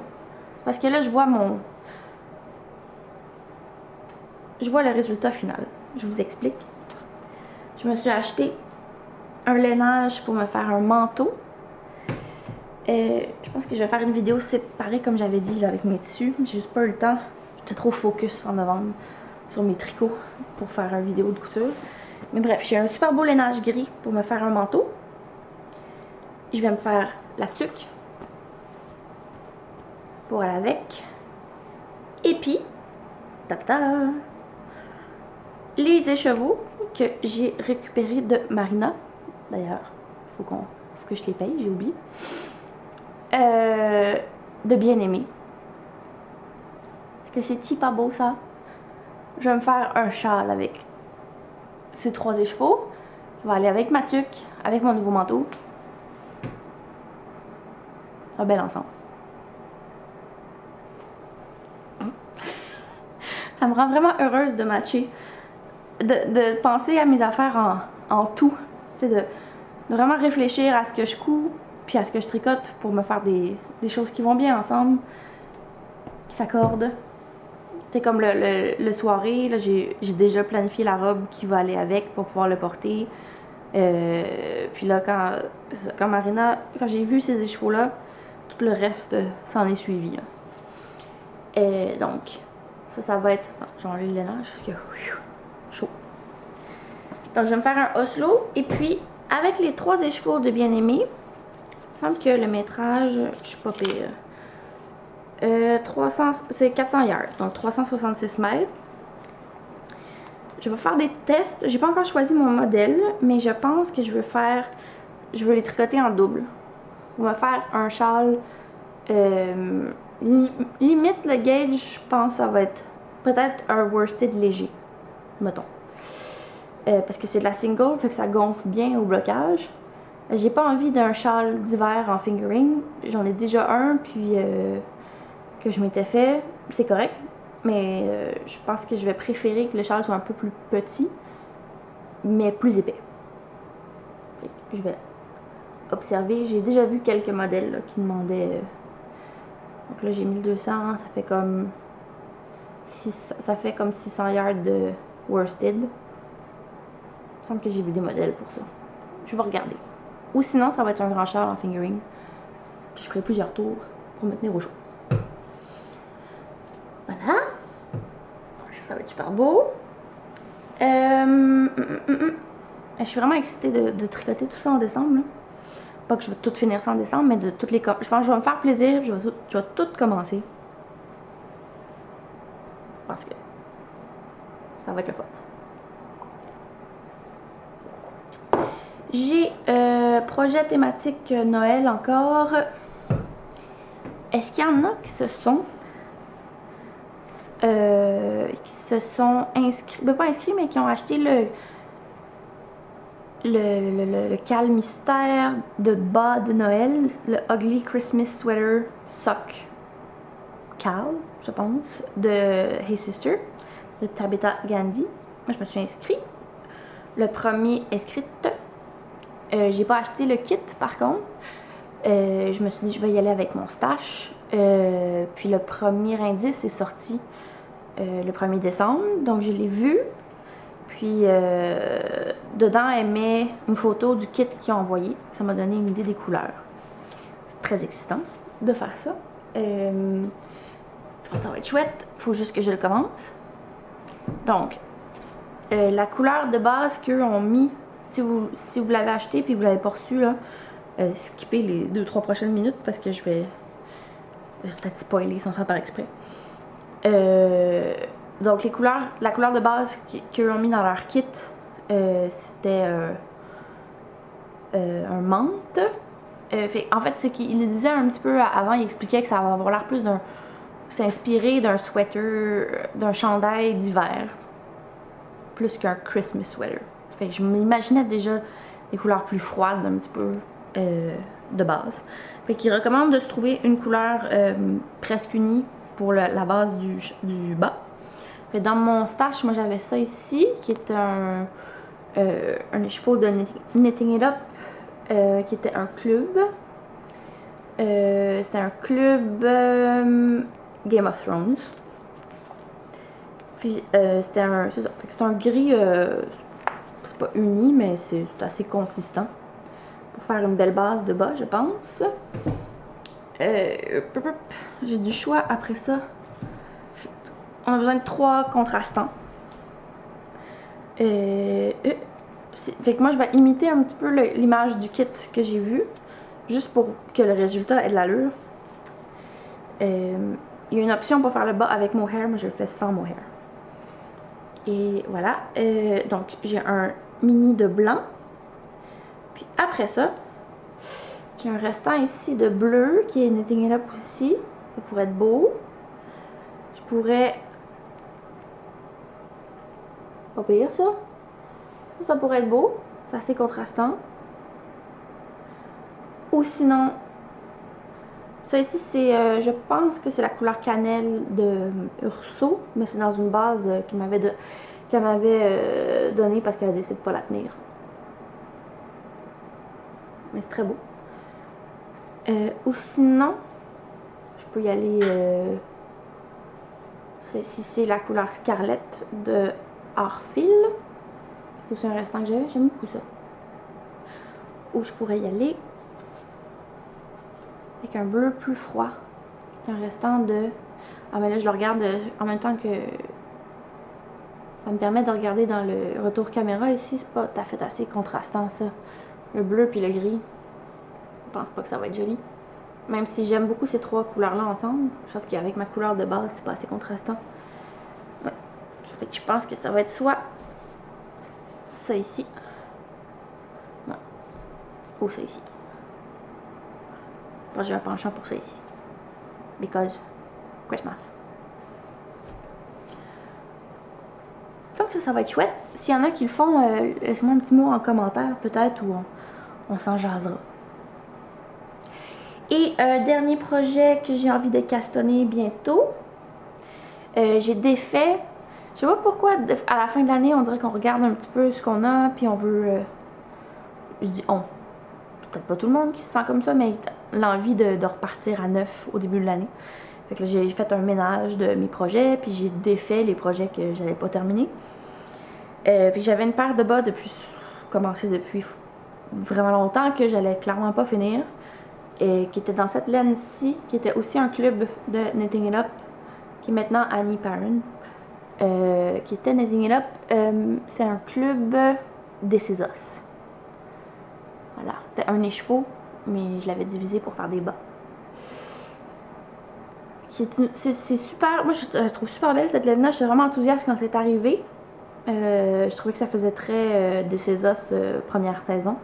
Parce que là, je vois le résultat final. Je vous explique. Je me suis acheté un lainage pour me faire un manteau. Je pense que je vais faire une vidéo séparée comme j'avais dit là, avec mes tissus. J'ai juste pas eu le temps. J'étais trop focus en novembre sur mes tricots pour faire une vidéo de couture. Mais bref, j'ai un super beau lainage gris pour me faire un manteau. Je vais me faire la tuque pour aller avec. Et puis, ta-ta, les écheveaux que j'ai récupérés de Marina. D'ailleurs, faut que je les paye, j'ai oublié. De bien-aimé. Est-ce que c'est pas beau ça? Je vais me faire un châle avec ces 3 écheveaux. Ça va aller avec ma tuque, avec mon nouveau manteau. Un bel ensemble. Ça me rend vraiment heureuse de matcher. De penser à mes affaires en tout. Tu sais, de vraiment réfléchir à ce que je couds, puis à ce que je tricote pour me faire des choses qui vont bien ensemble, qui s'accordent. C'est comme le soirée, là, j'ai déjà planifié la robe qui va aller avec pour pouvoir le porter. Puis là, quand Marina, quand j'ai vu ces écheveaux-là, tout le reste s'en est suivi. Là. Donc, ça va être... Non, j'ai enlevé le lainage parce que... Chaud. Donc, je vais me faire un Oslo. Et puis, avec les 3 écheveaux de bien-aimé, il me semble que le métrage, je suis pas pire. 300, c'est 400 yards, donc 366 mètres. Je vais faire des tests. J'ai pas encore choisi mon modèle, mais je pense que je veux les tricoter en double. On va faire un châle. Limite le gauge, je pense que ça va être peut-être un worsted léger, mettons. Parce que c'est de la single, fait que ça gonfle bien au blocage. J'ai pas envie d'un châle d'hiver en fingering. J'en ai déjà un, puis que je m'étais fait. C'est correct. Mais je pense que je vais préférer que le châle soit un peu plus petit, mais plus épais. Je vais observer. J'ai déjà vu quelques modèles là, qui demandaient. Donc là, j'ai 1200, ça fait comme 600 yards de worsted. Il me semble que j'ai vu des modèles pour ça. Je vais regarder. Ou sinon, ça va être un grand châle en fingering. Puis je ferai plusieurs tours pour me tenir au chaud. Voilà. Ça va être super beau. Je suis vraiment excitée de tricoter tout ça en décembre. Là. Pas que je vais tout finir ça en décembre, mais de toutes les... Je pense que je vais me faire plaisir. Je vais tout commencer. Parce que ça va être le fun. J'ai projet thématique Noël encore. Est-ce qu'il y en a qui se sont inscrits, ben pas inscrits, mais qui ont acheté le cal mystère de bas de Noël, le Ugly Christmas Sweater Sock Cal, je pense, de Hey Sister, de Tabitha Gandhi. Moi, je me suis inscrite. Le premier inscrite. J'ai pas acheté le kit, par contre. Je me suis dit, je vais y aller avec mon stash. Puis le premier indice est sorti le 1er décembre, donc je l'ai vu. Puis dedans, elle met une photo du kit qu'ils ont envoyé. Ça m'a donné une idée des couleurs. C'est très excitant de faire ça. Je pense que ça va être chouette. Faut juste que je le commence. Donc, la couleur de base qu'eux ont mis, si vous l'avez acheté puis vous l'avez pas reçu, là, skippez les 2-3 prochaines minutes parce que je vais peut-être spoiler sans faire par exprès. Donc la couleur de base qu'eux ont mis dans leur kit, c'était un menthe. En fait, c'est qu'il disait un petit peu avant, il expliquait que ça va avoir l'air plus d'un... C'est inspiré d'un sweater, d'un chandail d'hiver, plus qu'un Christmas sweater. Fait que je m'imaginais déjà des couleurs plus froides un petit peu de base. Fait qu'il recommande de se trouver une couleur presque unie pour la base du bas. Fait dans mon stash, moi j'avais ça ici, qui est un écheveau de Knitting It Up, qui était un club. C'était un club Game of Thrones. Puis c'était un gris, c'est pas uni, mais c'est assez consistant pour faire une belle base de bas, je pense. J'ai du choix après ça. On a besoin de 3 contrastants. Fait que moi je vais imiter un petit peu l'image du kit que j'ai vu, juste pour que le résultat ait de l'allure. Il y a une option pour faire le bas avec mohair, mais je le fais sans mohair. Et voilà. Donc j'ai un mini de blanc. Puis après ça, j'ai un restant ici de bleu qui est Knitting It Up aussi. Ça pourrait être beau. Je pourrais... Pas pire ça. Ça pourrait être beau. C'est assez contrastant. Ou sinon... Ça ici, c'est, je pense que c'est la couleur cannelle de Urso, mais c'est dans une base qu'elle m'avait donnée parce qu'elle a décidé de pas la tenir. Mais c'est très beau. Ou sinon, je peux y aller... Ici, c'est la couleur Scarlett de Arfil. C'est aussi un restant que j'avais. J'aime beaucoup ça. Ou je pourrais y aller avec un bleu plus froid. C'est un restant de... Ah mais là je le regarde en même temps que Ça me permet de regarder dans le retour caméra ici, c'est pas tout à fait assez contrastant ça. Le bleu puis le gris. Je pense pas que ça va être joli. Même si j'aime beaucoup ces trois couleurs-là ensemble, je pense qu'avec ma couleur de base, c'est pas assez contrastant. Ouais. Fait que je pense que ça va être soit ça ici. Ouais. Ou ça ici. Enfin, j'ai un penchant pour ça ici. Because Christmas. Donc ça va être chouette. S'il y en a qui le font, laissez-moi un petit mot en commentaire peut-être ou on s'en jasera. Et un dernier projet que j'ai envie de castonner bientôt. J'ai défait. Je sais pas pourquoi à la fin de l'année on dirait qu'on regarde un petit peu ce qu'on a puis on veut. Je dis on. Peut-être pas tout le monde qui se sent comme ça, mais l'envie de repartir à neuf au début de l'année. Fait que j'ai fait un ménage de mes projets, puis j'ai défait les projets que j'allais pas terminer. Fait que j'avais une paire de bas commencé depuis vraiment longtemps que j'allais clairement pas finir. Et qui était dans cette laine-ci, qui était aussi un club de Knitting It Up, qui est maintenant Annie Parron. Qui était Knitting It Up. C'est un club d'Essézos. Voilà, c'était un écheveau, mais je l'avais divisé pour faire des bas. C'est super, moi je trouve super belle cette laine-là, j'étais vraiment enthousiaste quand elle est arrivée. Je trouvais que ça faisait très d'Essézos première saison.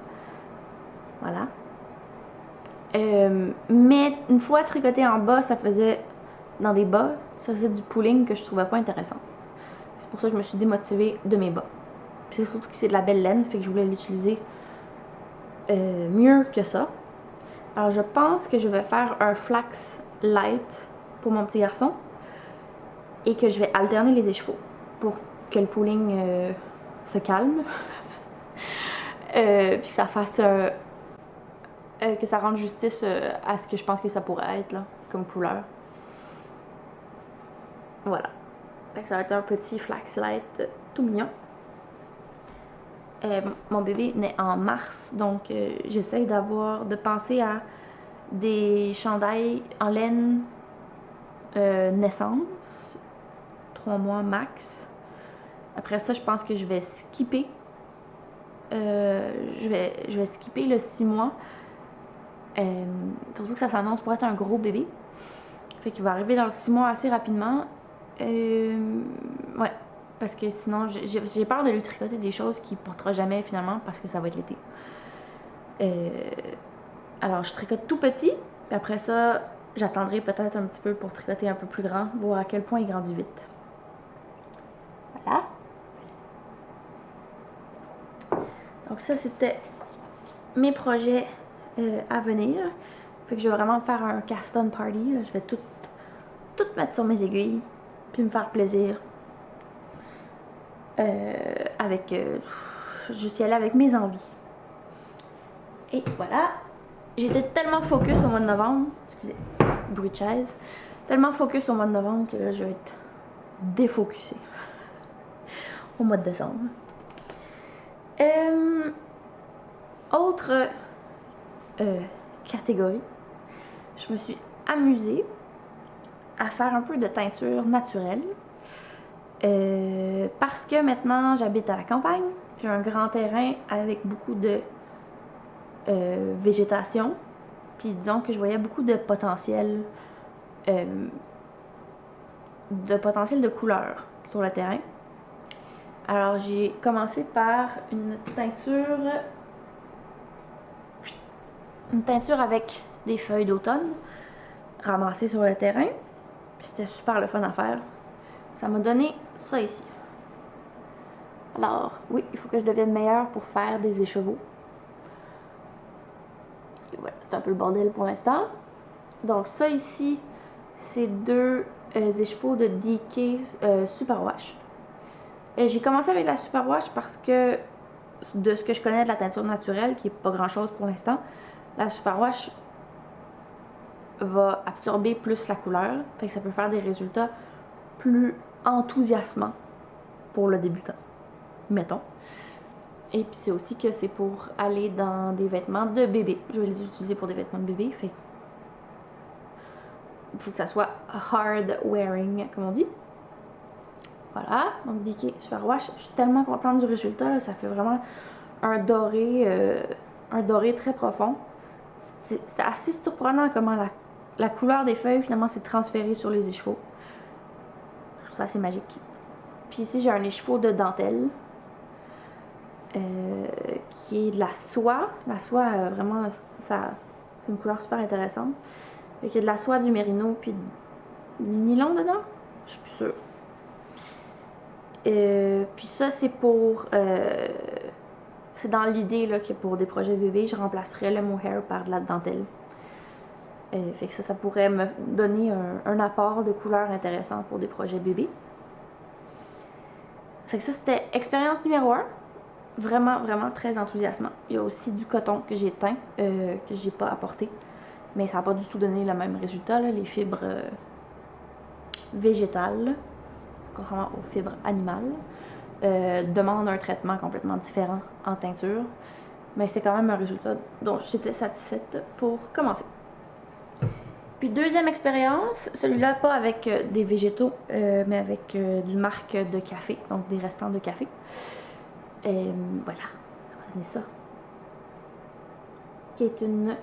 Voilà. Mais une fois tricoté en bas, ça faisait dans des bas, ça faisait du pooling que je trouvais pas intéressant. C'est pour ça que je me suis démotivée de mes bas. C'est surtout que c'est de la belle laine, fait que je voulais l'utiliser mieux que ça. Alors je pense que je vais faire un flax light pour mon petit garçon et que je vais alterner les écheveaux pour que le pooling se calme. Puis que ça fasse que ça rende justice à ce que je pense que ça pourrait être là, comme couleur. Voilà. Fait que ça va être un petit flax light tout mignon. Mon bébé naît en mars, donc j'essaye de penser à des chandails en laine naissance, 3 mois max. Après ça, je pense que je vais skipper. Je vais skipper le 6 mois. Surtout que ça s'annonce pour être un gros bébé. Fait qu'il va arriver dans le 6 mois assez rapidement. Ouais. Parce que sinon, j'ai peur de lui tricoter des choses qu'il portera jamais finalement parce que ça va être l'été. Alors, je tricote tout petit. Puis après ça, j'attendrai peut-être un petit peu pour tricoter un peu plus grand, voir à quel point il grandit vite. Voilà. Donc ça, c'était mes projets à venir. Fait que je vais vraiment faire un cast-on party. Là. Je vais tout mettre sur mes aiguilles, puis me faire plaisir. Juste y aller avec mes envies. Et voilà. J'étais tellement focus au mois de novembre. Excusez, bruit de chaise. Tellement focus au mois de novembre que là, je vais être défocusée au mois de décembre. Autre catégorie. Je me suis amusée à faire un peu de teinture naturelle. Parce que maintenant j'habite à la campagne, j'ai un grand terrain avec beaucoup de végétation, puis disons que je voyais beaucoup de potentiel de couleurs sur le terrain. Alors j'ai commencé par une teinture avec des feuilles d'automne ramassées sur le terrain. C'était super le fun à faire. Ça m'a donné ça ici. Alors, oui, il faut que je devienne meilleure pour faire des écheveaux. Et voilà, c'est un peu le bordel pour l'instant. Donc ça ici, c'est 2 écheveaux de DK Superwash. J'ai commencé avec la Superwash parce que de ce que je connais de la teinture naturelle, qui est pas grand chose pour l'instant, la Superwash va absorber plus la couleur, fait que ça peut faire des résultats plus enthousiasmants pour le débutant, mettons. Et puis c'est aussi que c'est pour aller dans des vêtements de bébé. Je vais les utiliser pour des vêtements de bébé, fait il faut que ça soit hard wearing, comme on dit. Voilà, donc DK Superwash. Je suis tellement contente du résultat, là. Ça fait vraiment un doré très profond. C'est assez surprenant comment la couleur des feuilles finalement s'est transférée sur les écheveaux. Je trouve ça assez magique. Puis ici j'ai un écheveau de dentelle qui est de la soie. La soie vraiment ça c'est une couleur super intéressante. Il y a de la soie, du mérino puis du nylon dedans. Je suis plus sûre. Puis ça c'est pour c'est dans l'idée que pour des projets bébés, je remplacerais le mohair par de la dentelle. Fait que ça pourrait me donner un apport de couleur intéressant pour des projets bébés. Fait que ça, c'était expérience numéro 1. Vraiment, vraiment très enthousiasmant. Il y a aussi du coton que j'ai teint, que j'ai pas apporté. Mais ça n'a pas du tout donné le même résultat, là. Les fibres végétales, contrairement aux fibres animales, demandent un traitement complètement différent en teinture. Mais c'était quand même un résultat dont j'étais satisfaite pour commencer. Puis deuxième expérience, celui-là pas avec des végétaux, mais avec du marc de café, donc des restants de café. Voilà, ça va donner ça. Qui est une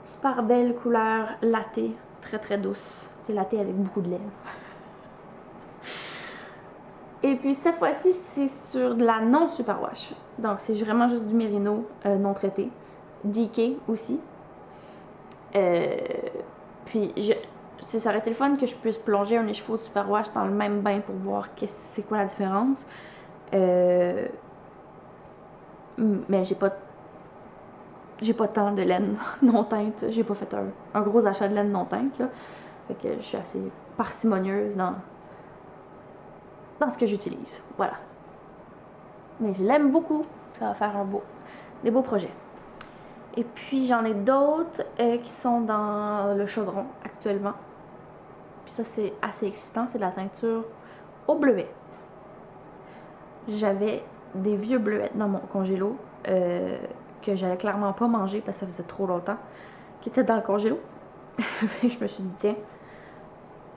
super belle couleur latte, très très douce. C'est latte avec beaucoup de lait. Et puis cette fois-ci, c'est sur de la non superwash. Donc c'est vraiment juste du mérino non traité. DK aussi. Puis ça aurait été le fun que je puisse plonger un écheveau de superwash dans le même bain pour voir c'est quoi la différence. Mais j'ai pas tant de laine non teinte. J'ai pas fait un gros achat de laine non teinte, là. Fait que je suis assez parcimonieuse dans ce que j'utilise. Voilà. Mais je l'aime beaucoup. Ça va faire des beaux projets. Et puis j'en ai d'autres qui sont dans le chaudron actuellement. Puis ça, c'est assez excitant. C'est de la teinture au bleuet. J'avais des vieux bleuets dans mon congélo que j'allais clairement pas manger parce que ça faisait trop longtemps, qui étaient dans le congélo. Je me suis dit, tiens,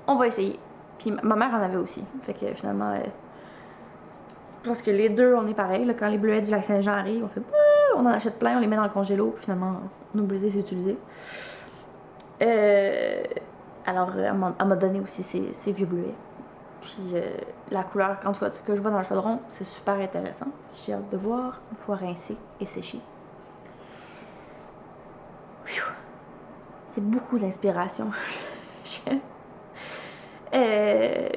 on va essayer. Puis ma mère en avait aussi. Fait que finalement, je pense que les deux, on est pareil. Là, quand les bleuets du lac Saint-Jean arrivent, on fait on en achète plein, on les met dans le congélo, puis finalement, on oublie de les utiliser. Alors, elle m'a donné aussi ces vieux bleuets. Puis la couleur, en tout cas, que je vois dans le chaudron, c'est super intéressant. J'ai hâte de voir, une fois rincé et séché. C'est beaucoup d'inspiration. Je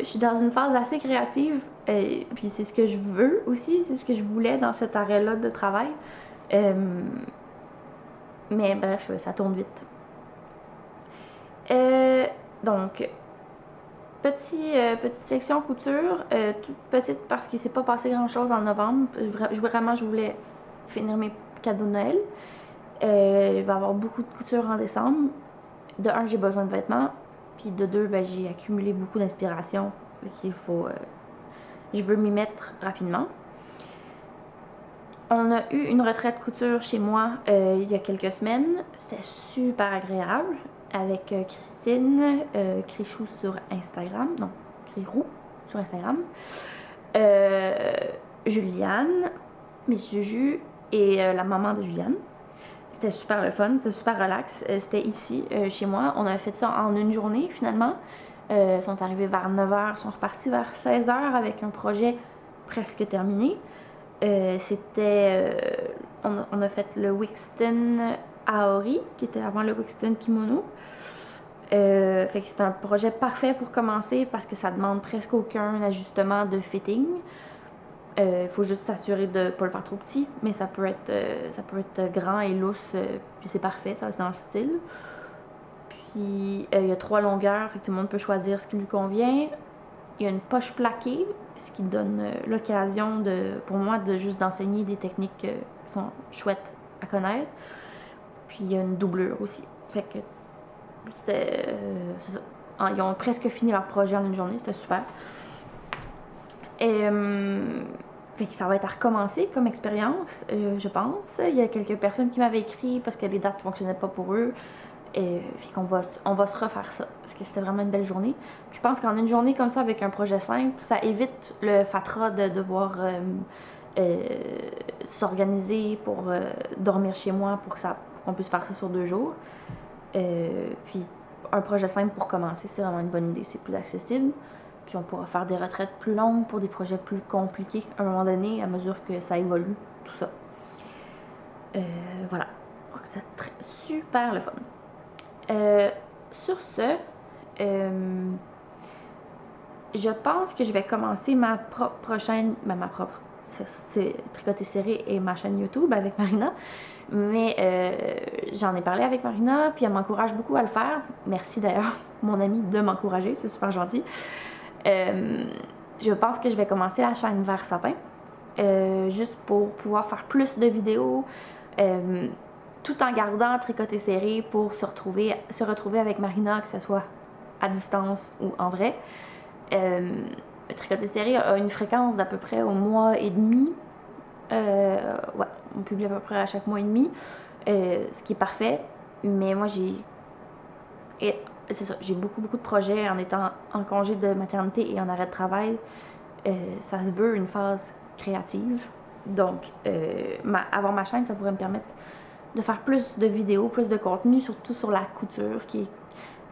suis dans une phase assez créative, puis c'est ce que je veux aussi, c'est ce que je voulais dans cet arrêt-là de travail. Mais bref, ça tourne vite. Donc, petite section couture, toute petite parce qu'il s'est pas passé grand chose en novembre. Je voulais finir mes cadeaux de Noël. Il va y avoir beaucoup de couture en décembre. De un, j'ai besoin de vêtements. Puis de deux, ben, j'ai accumulé beaucoup d'inspiration. Je veux m'y mettre rapidement. On a eu une retraite couture chez moi il y a quelques semaines. C'était super agréable. Avec Christine, Crichou sur Instagram. Non, Crirou sur Instagram. Juliane, Miss Juju et la maman de Juliane. C'était super le fun, c'était super relax. C'était ici, chez moi. On a fait ça en une journée finalement. Ils sont arrivés vers 9h, ils sont repartis vers 16h avec un projet presque terminé. On a fait le Wixton Aori, qui était avant le Wixton Kimono. Fait que c'est un projet parfait pour commencer parce que ça demande presque aucun ajustement de fitting. Faut juste s'assurer de ne pas le faire trop petit, mais ça peut être grand et lousse, puis c'est parfait, ça c'est dans le style. Puis il y a 3 longueurs, fait que tout le monde peut choisir ce qui lui convient. Il y a une poche plaquée, ce qui donne l'occasion pour moi d'enseigner des techniques qui sont chouettes à connaître. Puis il y a une doublure aussi. Fait que c'est ça. Ils ont presque fini leur projet en une journée, c'était super. Fait que ça va être à recommencer comme expérience, je pense. Il y a quelques personnes qui m'avaient écrit parce que les dates ne fonctionnaient pas pour eux. Fait qu'on on va se refaire ça, parce que c'était vraiment une belle journée. Puis je pense qu'en une journée comme ça, avec un projet simple, ça évite le fatras de devoir s'organiser pour dormir chez moi pour qu'on puisse faire ça sur 2 jours. Puis un projet simple pour commencer, c'est vraiment une bonne idée, c'est plus accessible. Puis on pourra faire des retraites plus longues pour des projets plus compliqués à un moment donné, à mesure que ça évolue, tout ça. Voilà. Donc c'est super le fun. Sur ce, je pense que je vais commencer ma propre chaîne, c'est Tricoter Serré et ma chaîne YouTube avec Marina. Mais j'en ai parlé avec Marina, puis elle m'encourage beaucoup à le faire. Merci d'ailleurs, mon amie, de m'encourager, c'est super gentil. Je pense que je vais commencer la chaîne Vert Sapin, juste pour pouvoir faire plus de vidéos, tout en gardant Tricoter Serré pour se retrouver avec Marina, que ce soit à distance ou en vrai. Tricoter Serré a une fréquence d'à peu près au mois et demi. Ouais, on publie à peu près à chaque mois et demi, ce qui est parfait. Mais moi, c'est ça, j'ai beaucoup de projets en étant en congé de maternité et en arrêt de travail. Ça se veut une phase créative. Donc, avoir ma chaîne, ça pourrait me permettre de faire plus de vidéos, plus de contenu, surtout sur la couture, qui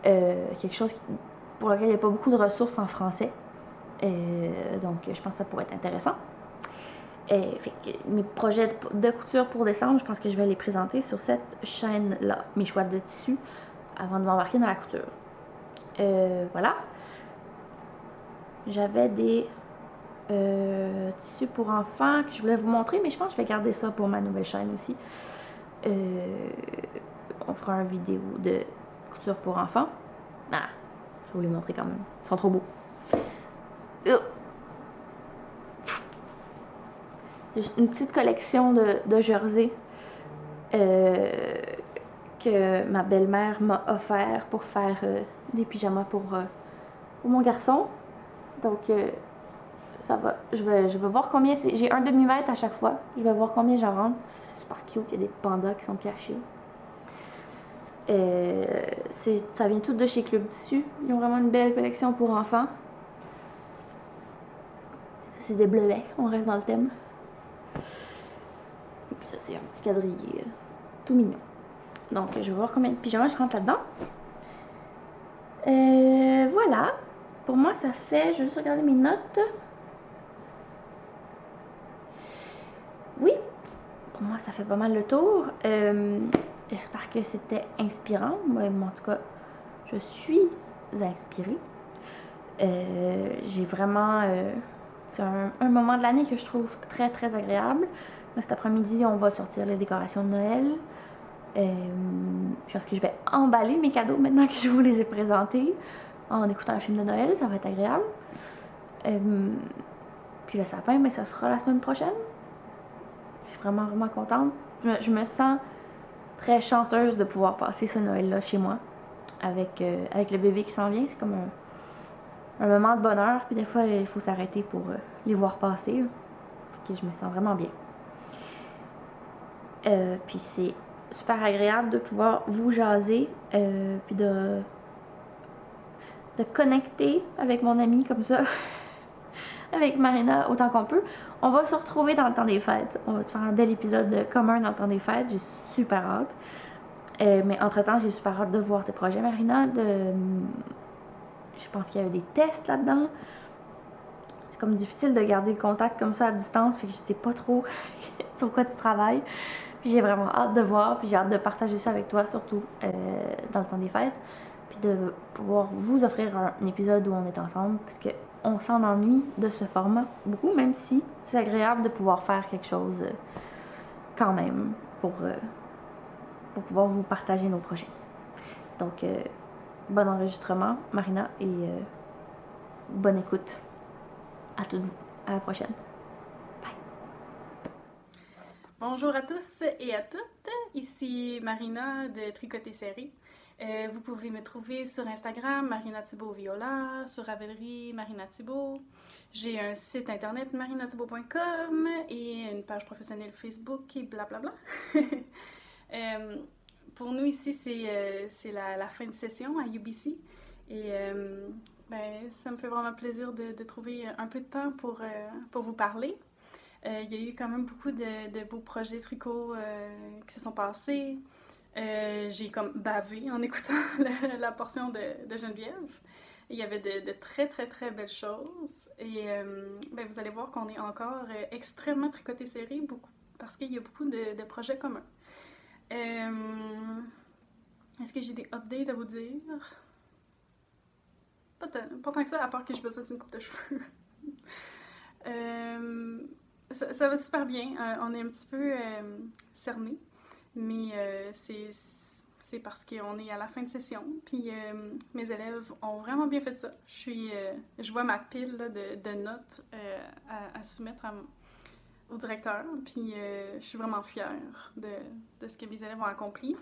est quelque chose pour lequel il n'y a pas beaucoup de ressources en français. Donc, je pense que ça pourrait être intéressant. Fait que mes projets de couture pour décembre, je pense que je vais les présenter sur cette chaîne-là. Mes choix de tissus avant de m'embarquer dans la couture. Voilà. J'avais des tissus pour enfants que je voulais vous montrer, mais je pense que je vais garder ça pour ma nouvelle chaîne aussi. On fera une vidéo de couture pour enfants. Ah, je vais vous les montrer quand même. Ils sont trop beaux. Une petite collection de jerseys que ma belle-mère m'a offert pour faire des pyjamas pour mon garçon. Donc, ça va. Je vais voir combien c'est. J'ai un demi-mètre à chaque fois. Je vais voir combien j'en rentre. C'est super cute. Il y a des pandas qui sont cachés. Ça vient tout de chez Club Tissu. Ils ont vraiment une belle collection pour enfants. C'est des bleuets. On reste dans le thème. Et puis ça, c'est un petit quadrillé tout mignon. Donc, je vais voir combien de pyjamas je rentre là-dedans. Voilà. Pour moi, ça fait... Je vais juste regarder mes notes. Oui. Pour moi, ça fait pas mal le tour. J'espère que c'était inspirant. Moi, en tout cas, je suis inspirée. J'ai vraiment... c'est un moment de l'année que je trouve très, très agréable. Cet après-midi, on va sortir les décorations de Noël. Je pense que je vais emballer mes cadeaux maintenant que je vous les ai présentés en écoutant un film de Noël, ça va être agréable. Puis le sapin, mais ça sera la semaine prochaine. Je suis vraiment, vraiment contente. Je me sens très chanceuse de pouvoir passer ce Noël-là chez moi avec le bébé qui s'en vient. C'est comme un moment de bonheur. Puis des fois, il faut s'arrêter pour les voir passer. Puis je me sens vraiment bien. Puis c'est super agréable de pouvoir vous jaser, puis de connecter avec mon amie comme ça, avec Marina autant qu'on peut. On va se retrouver dans le temps des fêtes. On va se faire un bel épisode commun dans le temps des fêtes. J'ai super hâte. Mais entre-temps, j'ai super hâte de voir tes projets, Marina. Je pense qu'il y avait des tests là-dedans. C'est comme difficile de garder le contact comme ça à distance, fait que je sais pas trop sur quoi tu travailles. Puis j'ai vraiment hâte de voir, puis j'ai hâte de partager ça avec toi, surtout dans le temps des fêtes. Puis de pouvoir vous offrir un épisode où on est ensemble, parce qu'on s'en ennuie de ce format beaucoup, même si c'est agréable de pouvoir faire quelque chose quand même pour pouvoir vous partager nos projets. Donc, bon enregistrement, Marina, et bonne écoute à toutes vous. À la prochaine. Bonjour à tous et à toutes, ici Marina de Tricoter Serré. Vous pouvez me trouver sur Instagram, Marina Thibault Viola, sur Ravelry, Marina Thibault. J'ai un site internet marinathibault.com et une page professionnelle Facebook et blablabla. pour nous ici, c'est la fin de session à UBC. Et ça me fait vraiment plaisir de trouver un peu de temps pour vous parler. Il y a eu quand même beaucoup de beaux projets tricot qui se sont passés. J'ai comme bavé en écoutant la portion de Geneviève. Il y avait de très très très belles choses. Et vous allez voir qu'on est encore extrêmement tricoté serré parce qu'il y a beaucoup de projets communs. Est-ce que j'ai des updates à vous dire? Pas tant que ça, à part que j'ai besoin d'une coupe de cheveux. Ça va super bien. On est un petit peu cerné, mais c'est parce qu'on est à la fin de session. Puis mes élèves ont vraiment bien fait ça. Je vois ma pile là, de notes à soumettre au directeur. Puis je suis vraiment fière de ce que mes élèves ont accompli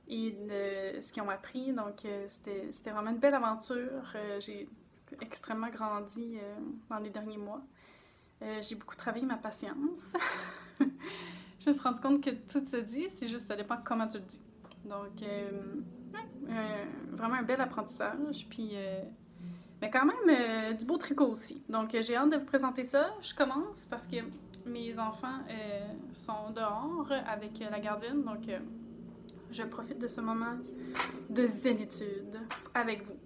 et de ce qu'ils ont appris. Donc c'était vraiment une belle aventure. J'ai extrêmement grandi dans les derniers mois. J'ai beaucoup travaillé ma patience. Je me suis rendu compte que tout se dit, c'est juste ça dépend comment tu le dis. Donc, vraiment un bel apprentissage. Puis, mais quand même, du beau tricot aussi. Donc, j'ai hâte de vous présenter ça. Je commence parce que mes enfants sont dehors avec la gardienne. Donc, je profite de ce moment de zénitude avec vous.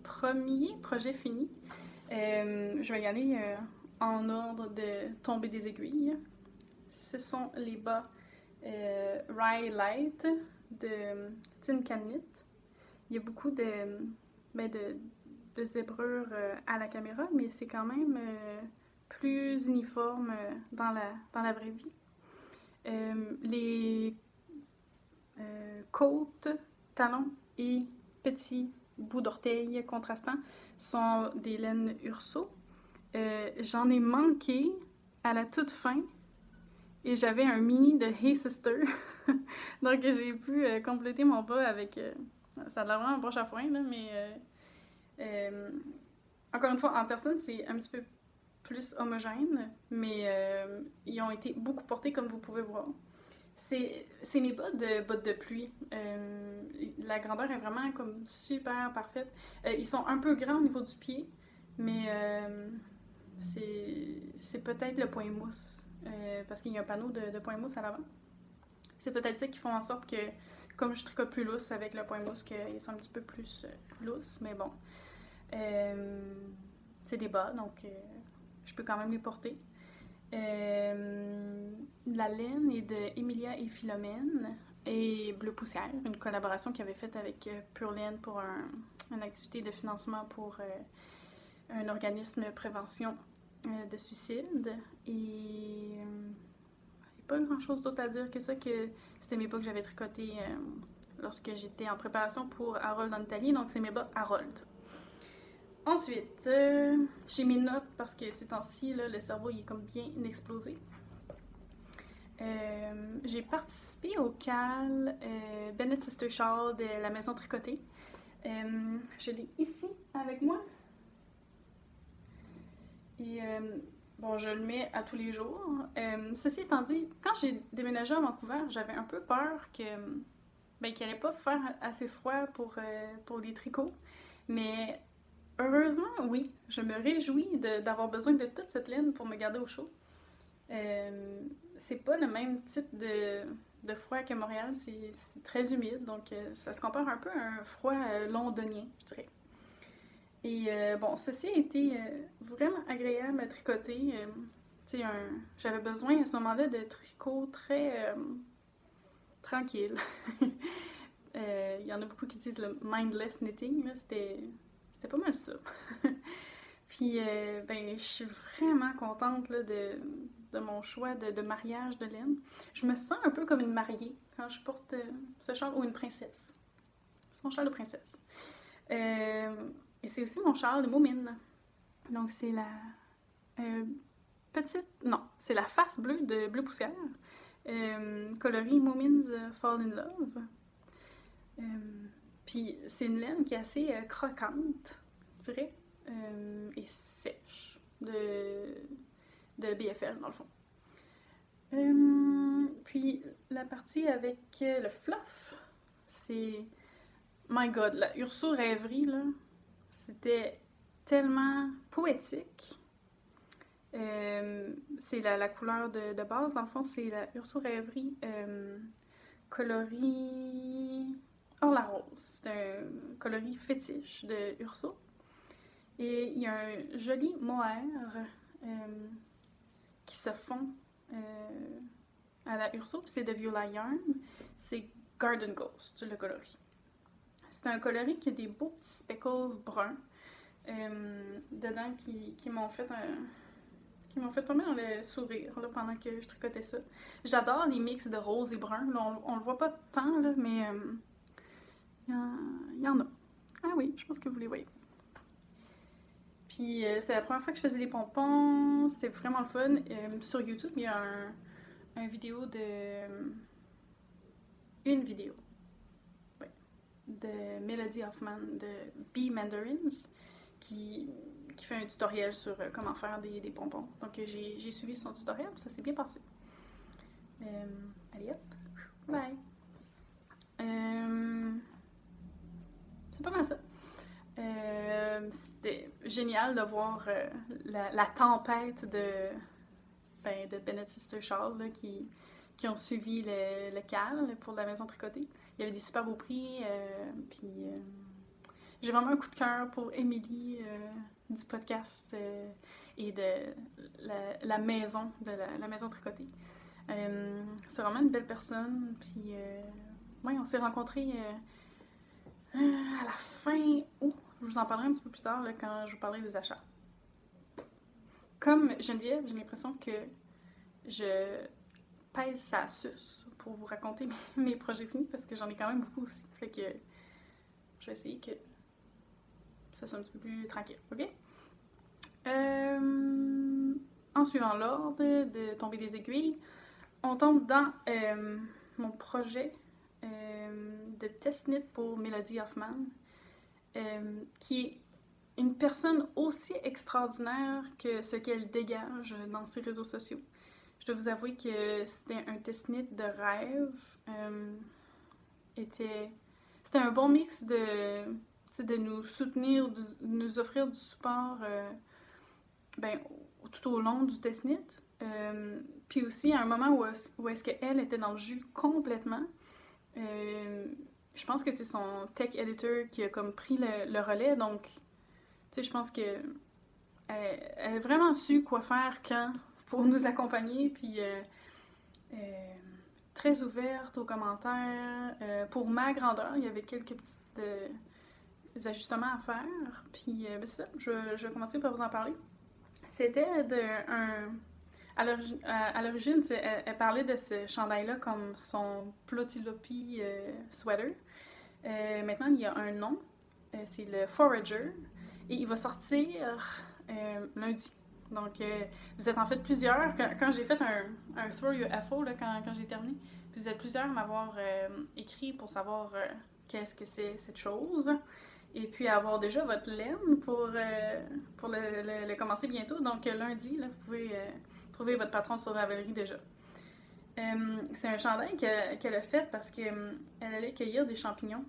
Premier projet fini. Je vais y aller en ordre de tomber des aiguilles. Ce sont les bas Rye Light de Tin Can Knit. Il y a beaucoup de zébrures à la caméra, mais c'est quand même plus uniforme dans la vraie vie. Les côtes, talons et petits bouts d'orteils contrastants sont des laines Urso. J'en ai manqué à la toute fin et j'avais un mini de Hey Sister. Donc j'ai pu compléter mon bas avec... ça a l'air vraiment un bon chafouin, là, mais... encore une fois, en personne, c'est un petit peu plus homogène, mais ils ont été beaucoup portés comme vous pouvez voir. C'est mes bottes de pluie. La grandeur est vraiment comme super parfaite. Ils sont un peu grands au niveau du pied, mais c'est peut-être le point mousse, parce qu'il y a un panneau de point mousse à l'avant. C'est peut-être ça qui font en sorte que, comme je tricote plus lousse avec le point mousse, qu'ils sont un petit peu plus lousses, mais bon. C'est des bas, donc je peux quand même les porter. La laine est de Emilia et Philomène et Bleu Poussière, une collaboration qu'ils avaient faite avec Pure Laine pour une activité de financement pour un organisme de prévention de suicide. Et pas grand chose d'autre à dire que ça, que c'était mes bas que j'avais tricotés lorsque j'étais en préparation pour Harold en Italie, donc c'est mes bas Harold. Ensuite, j'ai mes notes parce que ces temps-ci, le cerveau il est comme bien explosé. J'ai participé au CAL Bennett Sister Shawl de la maison tricotée. Je l'ai ici avec moi. Et bon, je le mets à tous les jours. Ceci étant dit, quand j'ai déménagé à Vancouver, j'avais un peu peur qu'il n'allait pas faire assez froid pour les tricots. Mais heureusement, oui, je me réjouis d'avoir besoin de toute cette laine pour me garder au chaud. C'est pas le même type de froid que Montréal, c'est très humide, donc ça se compare un peu à un froid londonien, je dirais. Et bon, ceci a été vraiment agréable à tricoter. J'avais besoin à ce moment-là de tricot très tranquille. Il y en a beaucoup qui disent le mindless knitting, c'était pas mal ça. Puis, je suis vraiment contente là, de mon choix de mariage de laine. Je me sens un peu comme une mariée quand je porte ce châle, ou une princesse. C'est mon châle de princesse. Et c'est aussi mon châle de Moumine. Donc, c'est la c'est la face bleue de Bleu Poussière. Coloris Moomin's Fall in Love. Puis, c'est une laine qui est assez croquante, je dirais. Et sèche de BFL dans le fond. Puis la partie avec le fluff, c'est... My God, la Urso Rêverie, là, c'était tellement poétique. C'est la couleur de base, dans le fond, c'est la Urso Rêverie coloris... Or la rose. C'est un coloris fétiche de Urso. Et il y a un joli mohair qui se fond à la Urso, puis c'est de Viola Yarn. C'est Garden Ghost, le coloris. C'est un coloris qui a des beaux petits speckles bruns dedans qui m'ont fait pas mal le sourire là, pendant que je tricotais ça. J'adore les mix de rose et brun. Là, on le voit pas tant, là, mais il y en a. Ah oui, je pense que vous les voyez. Puis c'était la première fois que je faisais des pompons. C'était vraiment le fun. Sur YouTube, il y a une vidéo de Melody Hoffman de Bee Mandarins qui fait un tutoriel sur comment faire des pompons. Donc j'ai suivi son tutoriel, ça s'est bien passé. Allez hop, bye! C'est pas mal ça. C'était génial de voir la tempête de Bennett Sister Shawl là, qui ont suivi le CAL pour la maison tricotée. Il y avait des super beaux prix, puis j'ai vraiment un coup de cœur pour Émilie du podcast et de la maison, la maison tricotée. C'est vraiment une belle personne, puis ouais, on s'est rencontrés à la fin août. Je vous en parlerai un petit peu plus tard là, quand je vous parlerai des achats. Comme Geneviève, j'ai l'impression que je pèse sa suce pour vous raconter mes projets finis parce que j'en ai quand même beaucoup aussi. Fait que je vais essayer que ça soit un petit peu plus tranquille, ok? En suivant l'ordre de tomber des aiguilles, on tombe dans mon projet de test knit pour Melody Hoffman, qui est une personne aussi extraordinaire que ce qu'elle dégage dans ses réseaux sociaux. Je dois vous avouer que c'était un test knit de rêve. C'était un bon mix de nous soutenir, de nous offrir du support tout au long du test knit. Puis aussi, à un moment où est-ce qu'elle était dans le jus complètement, je pense que c'est son tech editor qui a comme pris le relais. Donc, tu sais, je pense que elle a vraiment su quoi faire quand pour nous accompagner. Puis, très ouverte aux commentaires. Pour ma grandeur, il y avait quelques petits ajustements à faire. Puis, c'est ça, je vais commencer par vous en parler. C'était à l'origine, elle parlait de ce chandail-là comme son Plotilopi sweater. Maintenant, il y a un nom. C'est le Forager. Et il va sortir lundi. Donc, vous êtes en fait plusieurs. Quand j'ai fait un Throw Your FO, là, quand j'ai terminé, vous êtes plusieurs à m'avoir écrit pour savoir qu'est-ce que c'est cette chose. Et puis avoir déjà votre laine pour le commencer bientôt. Donc, lundi, là, vous pouvez trouver votre patron sur Ravelry déjà. C'est un chandail qu'elle a fait parce qu'elle allait cueillir des champignons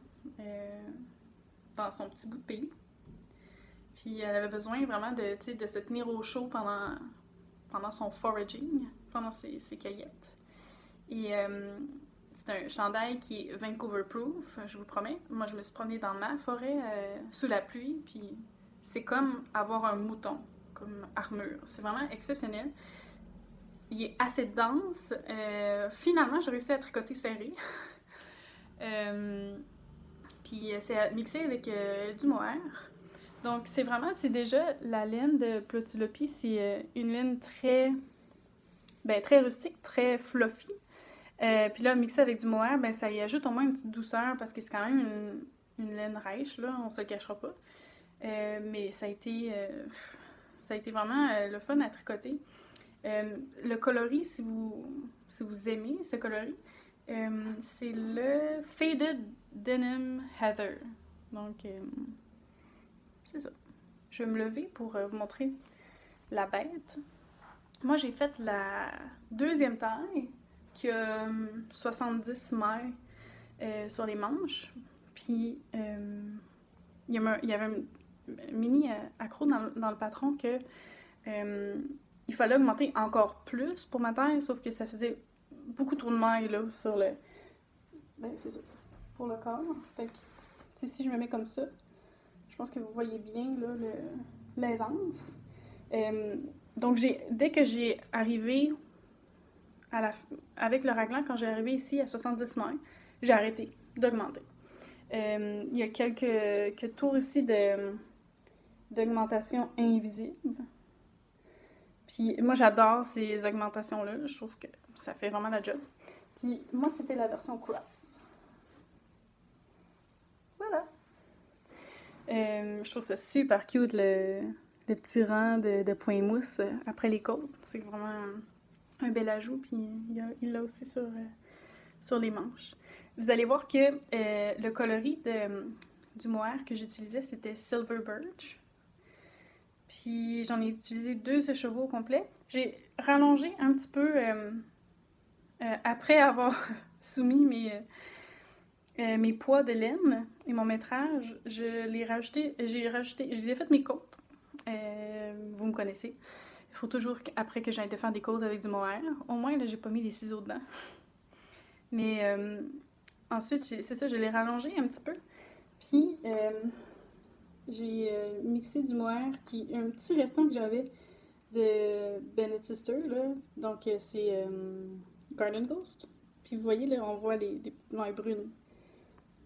dans son petit bout de pays. Puis elle avait besoin vraiment de se tenir au chaud pendant son foraging, pendant ses cueillettes. Et c'est un chandail qui est Vancouver Proof, je vous promets. Moi, je me suis promenée dans ma forêt sous la pluie, puis c'est comme avoir un mouton comme armure. C'est vraiment exceptionnel. Il est assez dense. Finalement, j'ai réussi à tricoter serré. Puis c'est mixé avec du mohair. Donc, c'est vraiment, déjà la laine de Plotilopi, c'est une laine très rustique, très fluffy. Puis là, mixé avec du mohair, ça y ajoute au moins une petite douceur parce que c'est quand même une laine rêche, là, on se le cachera pas. Mais ça a été vraiment le fun à tricoter. Le coloris, si vous aimez ce coloris, c'est le Faded Denim Heather. Donc, c'est ça. Je vais me lever pour vous montrer la bête. Moi, j'ai fait la deuxième taille, qui a 70 mailles. sur les manches. Puis, il y avait un mini accro dans le patron que il fallait augmenter encore plus pour ma taille, sauf que ça faisait beaucoup trop de mailles là, sur le... Ben, c'est ça, pour le corps. Fait que, si je me mets comme ça, je pense que vous voyez bien là, l'aisance. Donc, dès que j'ai arrivé avec le raglan, quand j'ai arrivé ici à 70 mètres, j'ai arrêté d'augmenter. Il y a quelques tours ici d'augmentation invisible. Puis moi, j'adore ces augmentations-là. Je trouve que ça fait vraiment la job. Puis moi, c'était la version cross. Voilà. Je trouve ça super cute, le petit rang de points mousse après les côtes. C'est vraiment un bel ajout. Puis il l'a aussi sur les manches. Vous allez voir que le coloris du mohair que j'utilisais, c'était Silver Birch. Puis j'en ai utilisé 2 écheveaux au complet. J'ai rallongé un petit peu après avoir soumis mes poids de laine et mon métrage. Je l'ai fait mes côtes. Vous me connaissez. Il faut toujours, après que j'aille faire des côtes avec du mohair, au moins là, j'ai pas mis des ciseaux dedans. Mais ensuite, c'est ça, je l'ai rallongé un petit peu. Puis, j'ai mixé du mohair, un petit restant que j'avais de Bennett Sister, là. Donc, c'est Garden Ghost. Puis, vous voyez, là, on voit les mailles brunes.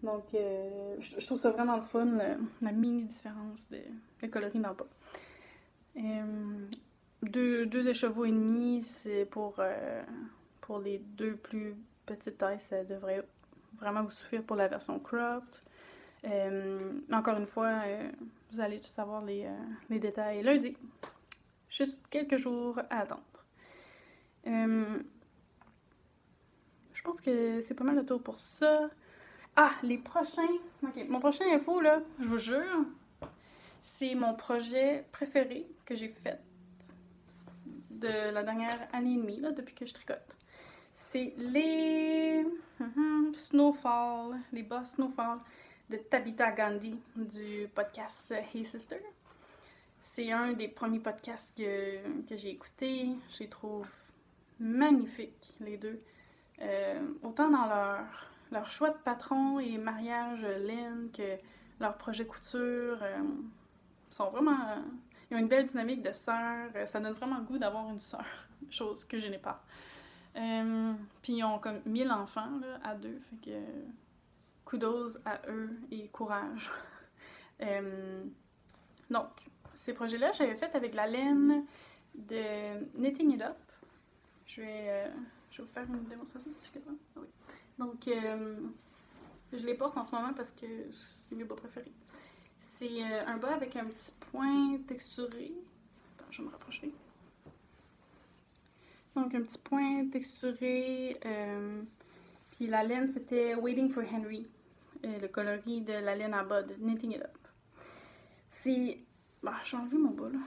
Donc, je trouve ça vraiment le fun, la mini différence de coloris dans le bas. 2 écheveaux et demi, c'est pour les 2 plus petites tailles, ça devrait vraiment vous suffire pour la version cropped. Encore une fois, vous allez tout savoir les détails lundi. Juste quelques jours à attendre. Je pense que c'est pas mal le tour pour ça. Ah, les prochains... Ok, mon prochain info, là, je vous jure, c'est mon projet préféré que j'ai fait de la dernière année et demie, là, depuis que je tricote. C'est les Snowfall, les bas Snowfall de Tabitha Gandhi du podcast Hey Sister. C'est un des premiers podcasts que j'ai écouté. Je les trouve magnifiques, les deux. Autant dans leur choix de patron et mariage laine que leur projet couture. Sont vraiment... ils ont une belle dynamique de sœurs. Ça donne vraiment le goût d'avoir une sœur, chose que je n'ai pas. Puis ils ont comme 1000 enfants là, à 2, fait que kudos à eux et courage. Donc, ces projets-là, j'avais fait avec la laine de Knitting It Up. Je vais vous faire une démonstration si je peux. Ah oui. Donc, je les porte en ce moment parce que c'est mes bas préférés. C'est un bas avec un petit point texturé. Attends, je vais me rapprocher. Donc, un petit point texturé. Puis la laine, c'était Waiting for Henry. Le coloris de la laine à bas de Knitting It Up. C'est... Bah, j'ai enlevé mon bas, là.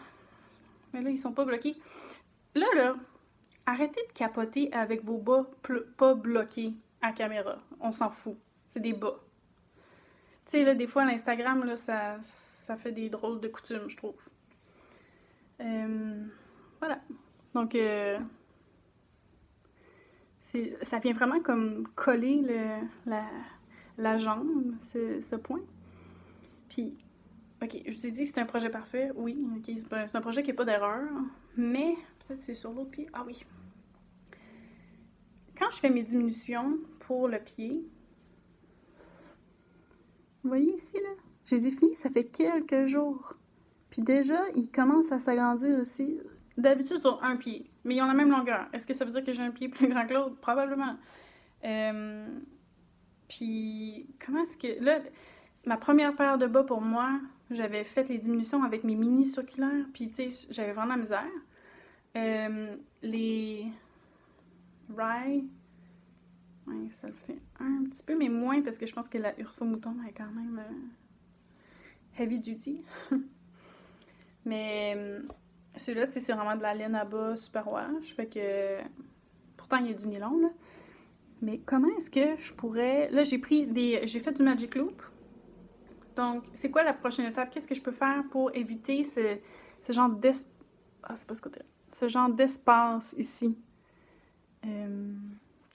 Mais là, ils sont pas bloqués. Là, arrêtez de capoter avec vos bas pas bloqués à caméra. On s'en fout. C'est des bas. Tu sais, là, des fois, l'Instagram, là, ça fait des drôles de coutumes, je trouve. Voilà. Donc, ça vient vraiment comme coller la jambe, ce point. Puis, ok, je vous ai dit que c'est un projet parfait. Oui, ok, c'est un projet qui n'a pas d'erreur. Mais, peut-être c'est sur l'autre pied. Ah oui. Quand je fais mes diminutions pour le pied, vous voyez ici, là? Je les ai finis, ça fait quelques jours. Puis déjà, ils commencent à s'agrandir aussi. D'habitude sur un pied, mais ils ont la même longueur. Est-ce que ça veut dire que j'ai un pied plus grand que l'autre? Probablement. Puis, comment est-ce que... Là, ma première paire de bas pour moi, j'avais fait les diminutions avec mes mini circulaires, puis tu sais, j'avais vraiment la misère. Les Rye, ouais, ça le fait un petit peu, mais moins, parce que je pense que la Urso Mouton est quand même heavy duty. Mais celui-là, tu sais, c'est vraiment de la laine à bas super wash, fait que... Pourtant, il y a du nylon, là. Mais comment est-ce que je pourrais... Là, j'ai fait du Magic Loop. Donc, c'est quoi la prochaine étape? Qu'est-ce que je peux faire pour éviter ce genre d'espace... Ah, c'est pas ce côté-là. Ce genre d'espace ici.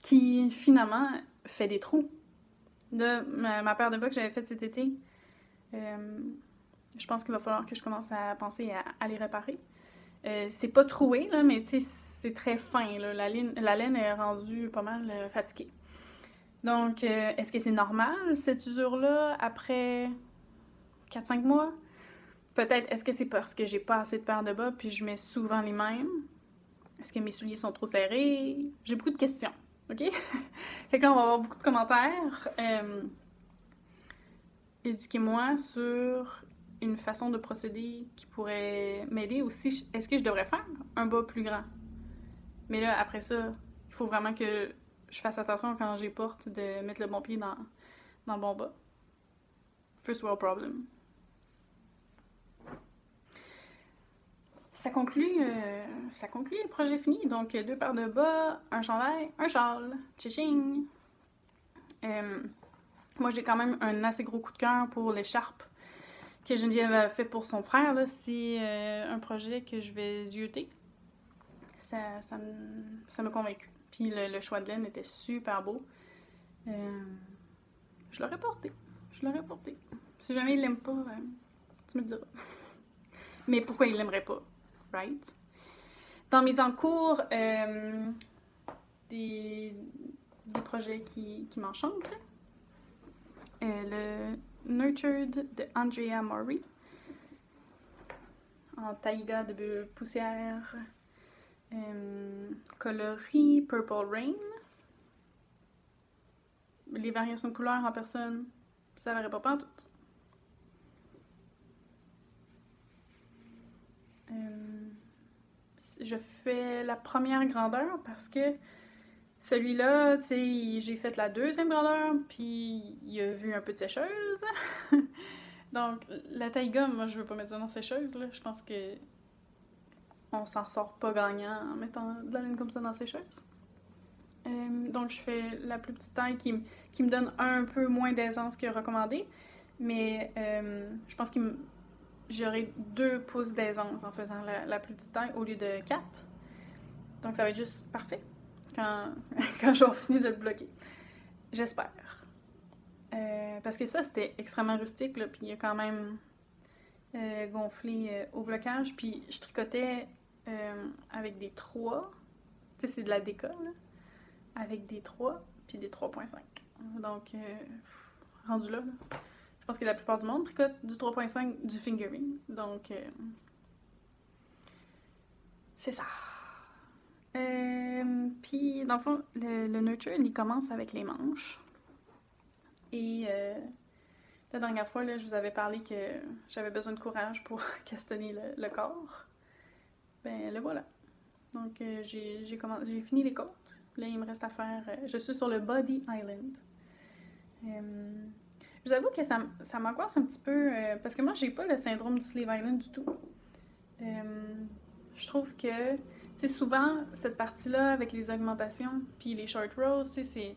Qui, finalement, fait des trous. Là, ma paire de bas que j'avais faite cet été, je pense qu'il va falloir que je commence à penser à les réparer. C'est pas troué, là, mais tu sais, c'est très fin. Là. La laine est rendue pas mal fatiguée. Donc, est-ce que c'est normal, cette usure-là, après 4-5 mois? Peut-être, est-ce que c'est parce que j'ai pas assez de paires de bas puis je mets souvent les mêmes? Est-ce que mes souliers sont trop serrés? J'ai beaucoup de questions, ok? Fait que là, on va avoir beaucoup de commentaires. Éduquez-moi sur une façon de procéder qui pourrait m'aider aussi. Est-ce que je devrais faire un bas plus grand? Mais là, après ça, il faut vraiment que je fasse attention quand j'ai porte de mettre le bon pied dans le bon bas. First world problem. Ça conclut le projet fini. Donc, 2 paires de bas, un chandail, un châle. Tching! Moi, j'ai quand même un assez gros coup de cœur pour l'écharpe que Geneviève a fait pour son frère. C'est un projet que je vais zioter. Ça m'a convaincue. Puis le choix de laine était super beau. Je l'aurais porté. Si jamais il l'aime pas, tu me le diras. Mais pourquoi il l'aimerait pas? Right? Dans mes encours, des projets qui m'enchantent. Le Nurtured de Andrea Mori en taïga de bulle poussière, coloris Purple Rain. Les variations de couleurs en personne, ça verrait pas tout. Je fais la première grandeur parce que celui-là, tu sais, j'ai fait la deuxième grandeur, puis il a vu un peu de sécheuse. Donc, la taïga, moi, je veux pas mettre ça dans sécheuse, là. Je pense que on s'en sort pas gagnant en mettant de la laine comme ça dans sécheuse. Donc, je fais la plus petite taille qui me donne un peu moins d'aisance que recommandé, mais je pense que j'aurai 2 pouces d'aisance en faisant la plus petite taille au lieu de 4. Donc, ça va être juste parfait quand je vais finir de le bloquer. J'espère. Parce que ça, c'était extrêmement rustique, là, puis il a quand même gonflé au blocage. Puis je tricotais avec des 3. Tu sais, c'est de la déca, là. Avec des 3, puis des 3.5. Donc, rendu là, je pense que la plupart du monde tricote du 3.5 du fingering. Donc, c'est ça. Puis, dans le fond, le nurture, il commence avec les manches. Et la dernière fois, là, je vous avais parlé que j'avais besoin de courage pour castanner le corps. Ben, le voilà. Donc, j'ai fini les côtes. Là, il me reste à faire... je suis sur le Body Island. Je vous avoue que ça m'angoisse un petit peu, parce que moi, j'ai pas le syndrome du Sleeve Island du tout. Je trouve que, tu sais, souvent, cette partie-là, avec les augmentations, puis les short rows, tu sais, c'est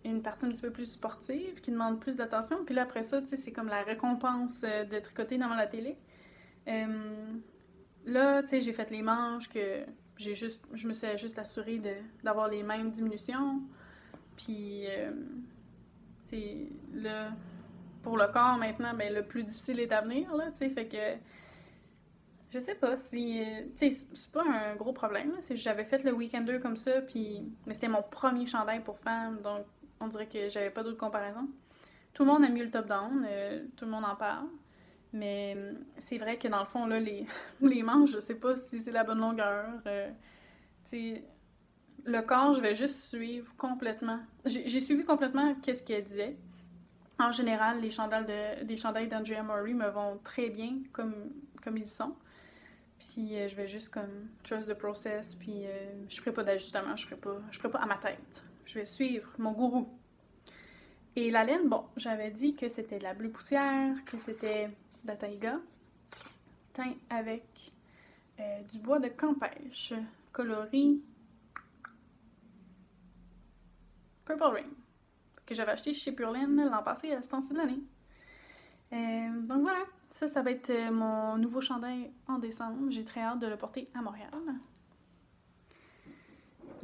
une partie un petit peu plus sportive, qui demande plus d'attention. Puis là, après ça, tu sais, c'est comme la récompense de tricoter devant la télé. Là, tu sais, j'ai fait les manches, que je me suis juste assurée d'avoir les mêmes diminutions. Puis, tu sais, là, pour le corps, maintenant, ben, le plus difficile est à venir, là, tu sais, fait que... Je sais pas si... tu sais, c'est pas un gros problème, là. J'avais fait le Weekender comme ça, puis... Mais c'était mon premier chandail pour femme, donc on dirait que j'avais pas d'autre comparaison. Tout le monde aime mieux le top-down, tout le monde en parle. Mais c'est vrai que dans le fond, là, les manches, je sais pas si c'est la bonne longueur. Tu sais, le corps, je vais juste suivre complètement. J'ai suivi complètement qu'est-ce qu'elle disait. En général, les chandails d'Andrea Mori me vont très bien comme ils sont. Puis je vais juste comme trust the process, puis je ferai pas d'ajustement, je ferai pas à ma tête. Je vais suivre mon gourou. Et la laine, bon, j'avais dit que c'était de la bleue poussière, que c'était de la taïga, teint avec du bois de Campêche, coloris Purple Rain, que j'avais acheté chez Purlin l'an passé à ce temps-ci de l'année. Donc voilà, ça va être mon nouveau chandail en décembre. J'ai très hâte de le porter à Montréal.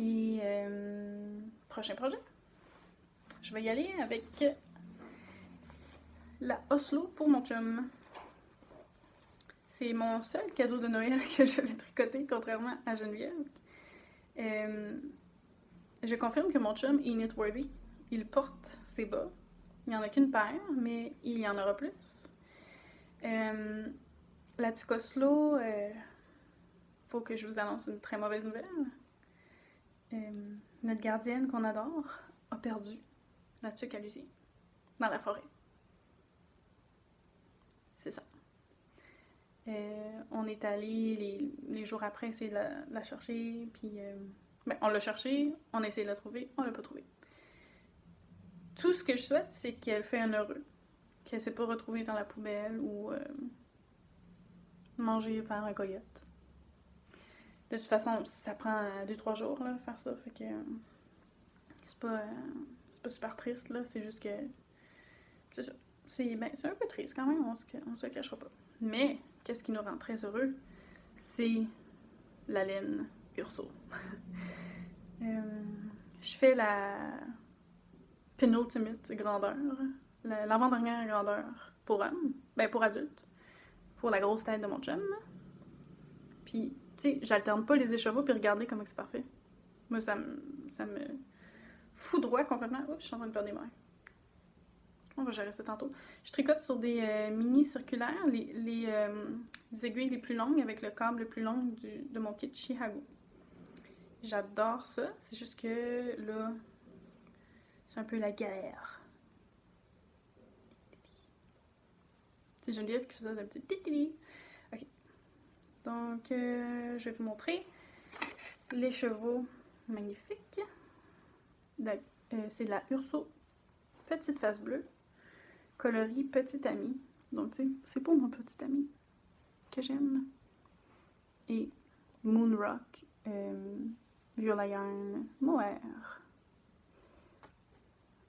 Et prochain projet, je vais y aller avec la Oslo pour mon chum. C'est mon seul cadeau de Noël que j'avais tricoté, contrairement à Geneviève. Je confirme que mon chum est knitworthy. Il porte ses bas. Il n'y en a qu'une paire, mais il y en aura plus. La tuque Oslo, faut que je vous annonce une très mauvaise nouvelle. Notre gardienne qu'on adore a perdu la tuque à Lucie dans la forêt. C'est ça. On est allé les jours après essayer de la chercher, puis on l'a cherchée, on a essayé de la trouver, on l'a pas trouvée. Tout ce que je souhaite, c'est qu'elle fait un heureux, qu'elle s'est pas retrouvée dans la poubelle ou mangée par un coyote. De toute façon, ça prend 2-3 jours là, faire ça, fait que c'est pas super triste là, c'est juste que c'est ça. C'est un peu triste quand même, on se cachera pas. Mais qu'est-ce qui nous rend très heureux, c'est la laine Urso. Je fais la penultimate grandeur, l'avant-dernière grandeur pour homme, pour adulte, pour la grosse tête de mon chum. Puis, tu sais, j'alterne pas les écheveaux, puis regardez comment c'est parfait. Moi, ça me foudroie complètement. Oups, je suis en train de perdre des mains. On va gérer ça tantôt. Je tricote sur des mini circulaires, les aiguilles les plus longues avec le câble le plus long de mon kit Chihago. J'adore ça, c'est juste que là, c'est un peu la galère. C'est Geneviève qui faisait un petit titili. Ok. Donc, je vais vous montrer les chevaux magnifiques. C'est de la Urso Petite Face Bleue, coloris Petit Ami. Donc, tu sais, c'est pour mon petit ami que j'aime. Et Moonrock, Viola Yarn Mohair.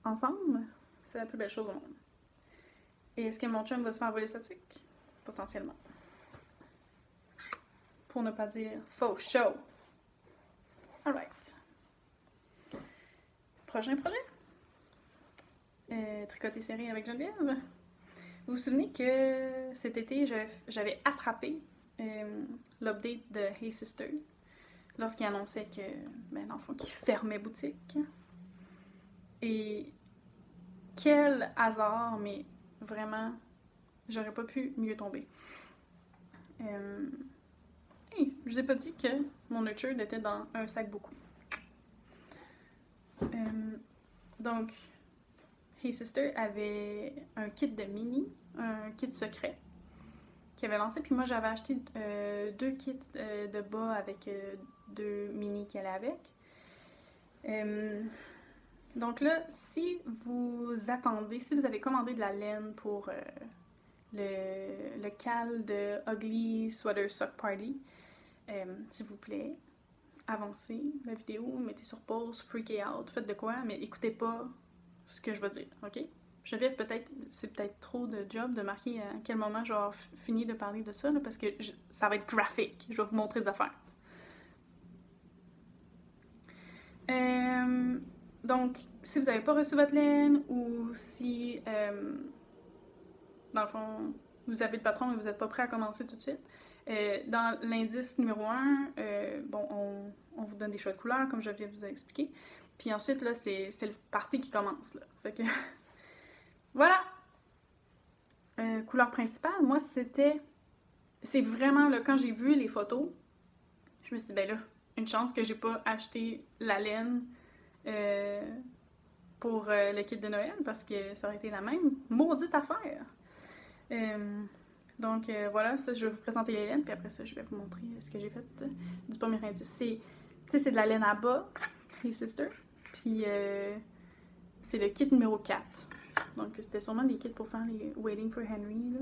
Ensemble, c'est la plus belle chose au monde. Et est-ce que mon chum va se faire voler sa tuque? Potentiellement. Pour ne pas dire faux show. Alright. Prochain projet? Tricoter série avec Geneviève. Vous vous souvenez que cet été, j'avais attrapé l'update de Hey Sister lorsqu'il annonçait que, dans le fond, qu'il fermait boutique. Et quel hasard, mais vraiment, j'aurais pas pu mieux tomber. Hey, je vous ai pas dit que mon nurture était dans un sac beaucoup. Donc, Hey Sister avait un kit de mini, un kit secret qu'il avait lancé. Puis moi, j'avais acheté 2 kits de bas avec 2 mini qu'elle avait avec. Donc là, si vous attendez, si vous avez commandé de la laine pour le cal de Ugly Sweater Sock Party, s'il vous plaît, avancez la vidéo, mettez sur pause, freakez out, faites de quoi, mais écoutez pas ce que je vais dire, ok? Geneviève, c'est peut-être trop de job de marquer à quel moment je vais avoir fini de parler de ça, là, parce que ça va être graphique, je vais vous montrer des affaires. Donc, si vous n'avez pas reçu votre laine ou si, dans le fond, vous avez le patron et vous n'êtes pas prêt à commencer tout de suite, dans l'indice numéro 1, on vous donne des choix de couleurs, comme je viens de vous expliquer. Puis ensuite, là, c'est le party qui commence, là. Fait que, voilà! Couleur principale, moi, c'est vraiment, là, quand j'ai vu les photos, je me suis dit, là, une chance que j'ai pas acheté la laine pour le kit de Noël, parce que ça aurait été la même maudite affaire. Donc voilà, ça, je vais vous présenter les laines, puis après ça, je vais vous montrer ce que j'ai fait du premier indice. C'est de la laine à bas, Hey Sister, puis c'est le kit numéro 4. Donc c'était sûrement des kits pour faire les Waiting for Henry, là.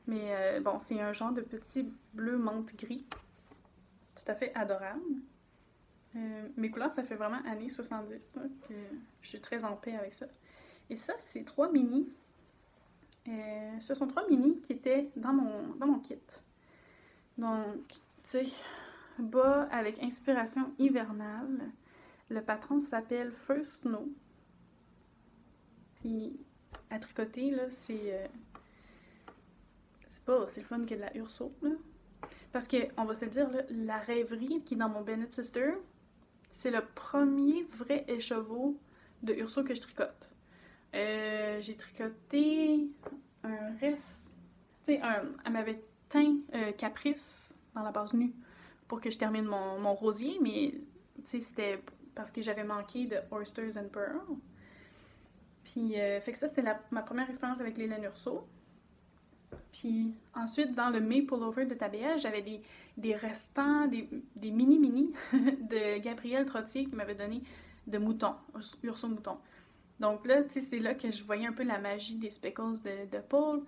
Mais bon, c'est un genre de petit bleu menthe gris, tout à fait adorable. Mes couleurs, ça fait vraiment années 70, là, que je suis très en paix avec ça. Et ça, c'est 3 mini. Ce sont 3 mini qui étaient dans mon kit. Donc, tu sais, bas avec inspiration hivernale. Le patron s'appelle First Snow. Puis, à tricoter, là, c'est pas aussi le fun que de la Urso, là. Parce que, on va se le dire, là, la rêverie qui est dans mon Bennett Sister, c'est le premier vrai écheveau de Urso que je tricote. J'ai tricoté un reste. Tu sais, elle m'avait teint Caprice dans la base nue pour que je termine mon rosier, mais tu sais, c'était parce que j'avais manqué de Oysters and Pearl. Puis, fait que ça, c'était ma première expérience avec les laines Urso. Puis ensuite, dans le May Pullover de Tabea, j'avais des restants, des mini-mini de Gabrielle Trottier qui m'avait donné de moutons, Urso mouton. Donc là, tu sais, c'est là que je voyais un peu la magie des speckles de Paul.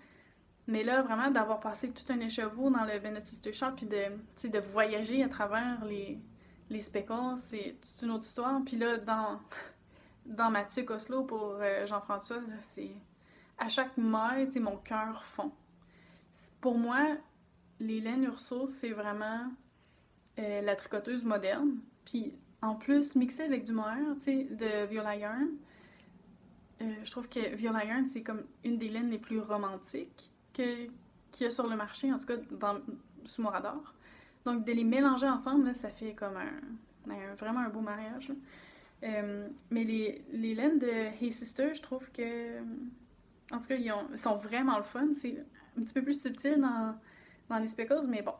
Mais là, vraiment, d'avoir passé tout un écheveau dans le Bennett Sister Shop, puis de voyager à travers les speckles, c'est toute une autre histoire. Puis là, dans ma tuque Oslo pour Jean-François, c'est à chaque maille, tu sais, mon cœur fond. Pour moi, les laines Urso, c'est vraiment la tricoteuse moderne. Puis en plus, mixé avec du mohair, tu sais, de Viola Yarn, je trouve que Viola Yarn, c'est comme une des laines les plus romantiques qu'il y a sur le marché, en tout cas sous mon radar. Donc de les mélanger ensemble, là, ça fait comme vraiment un beau mariage. Mais les laines de Hey Sister, je trouve que... En tout cas, ils sont vraiment le fun. C'est un petit peu plus subtil dans les speckles, mais bon.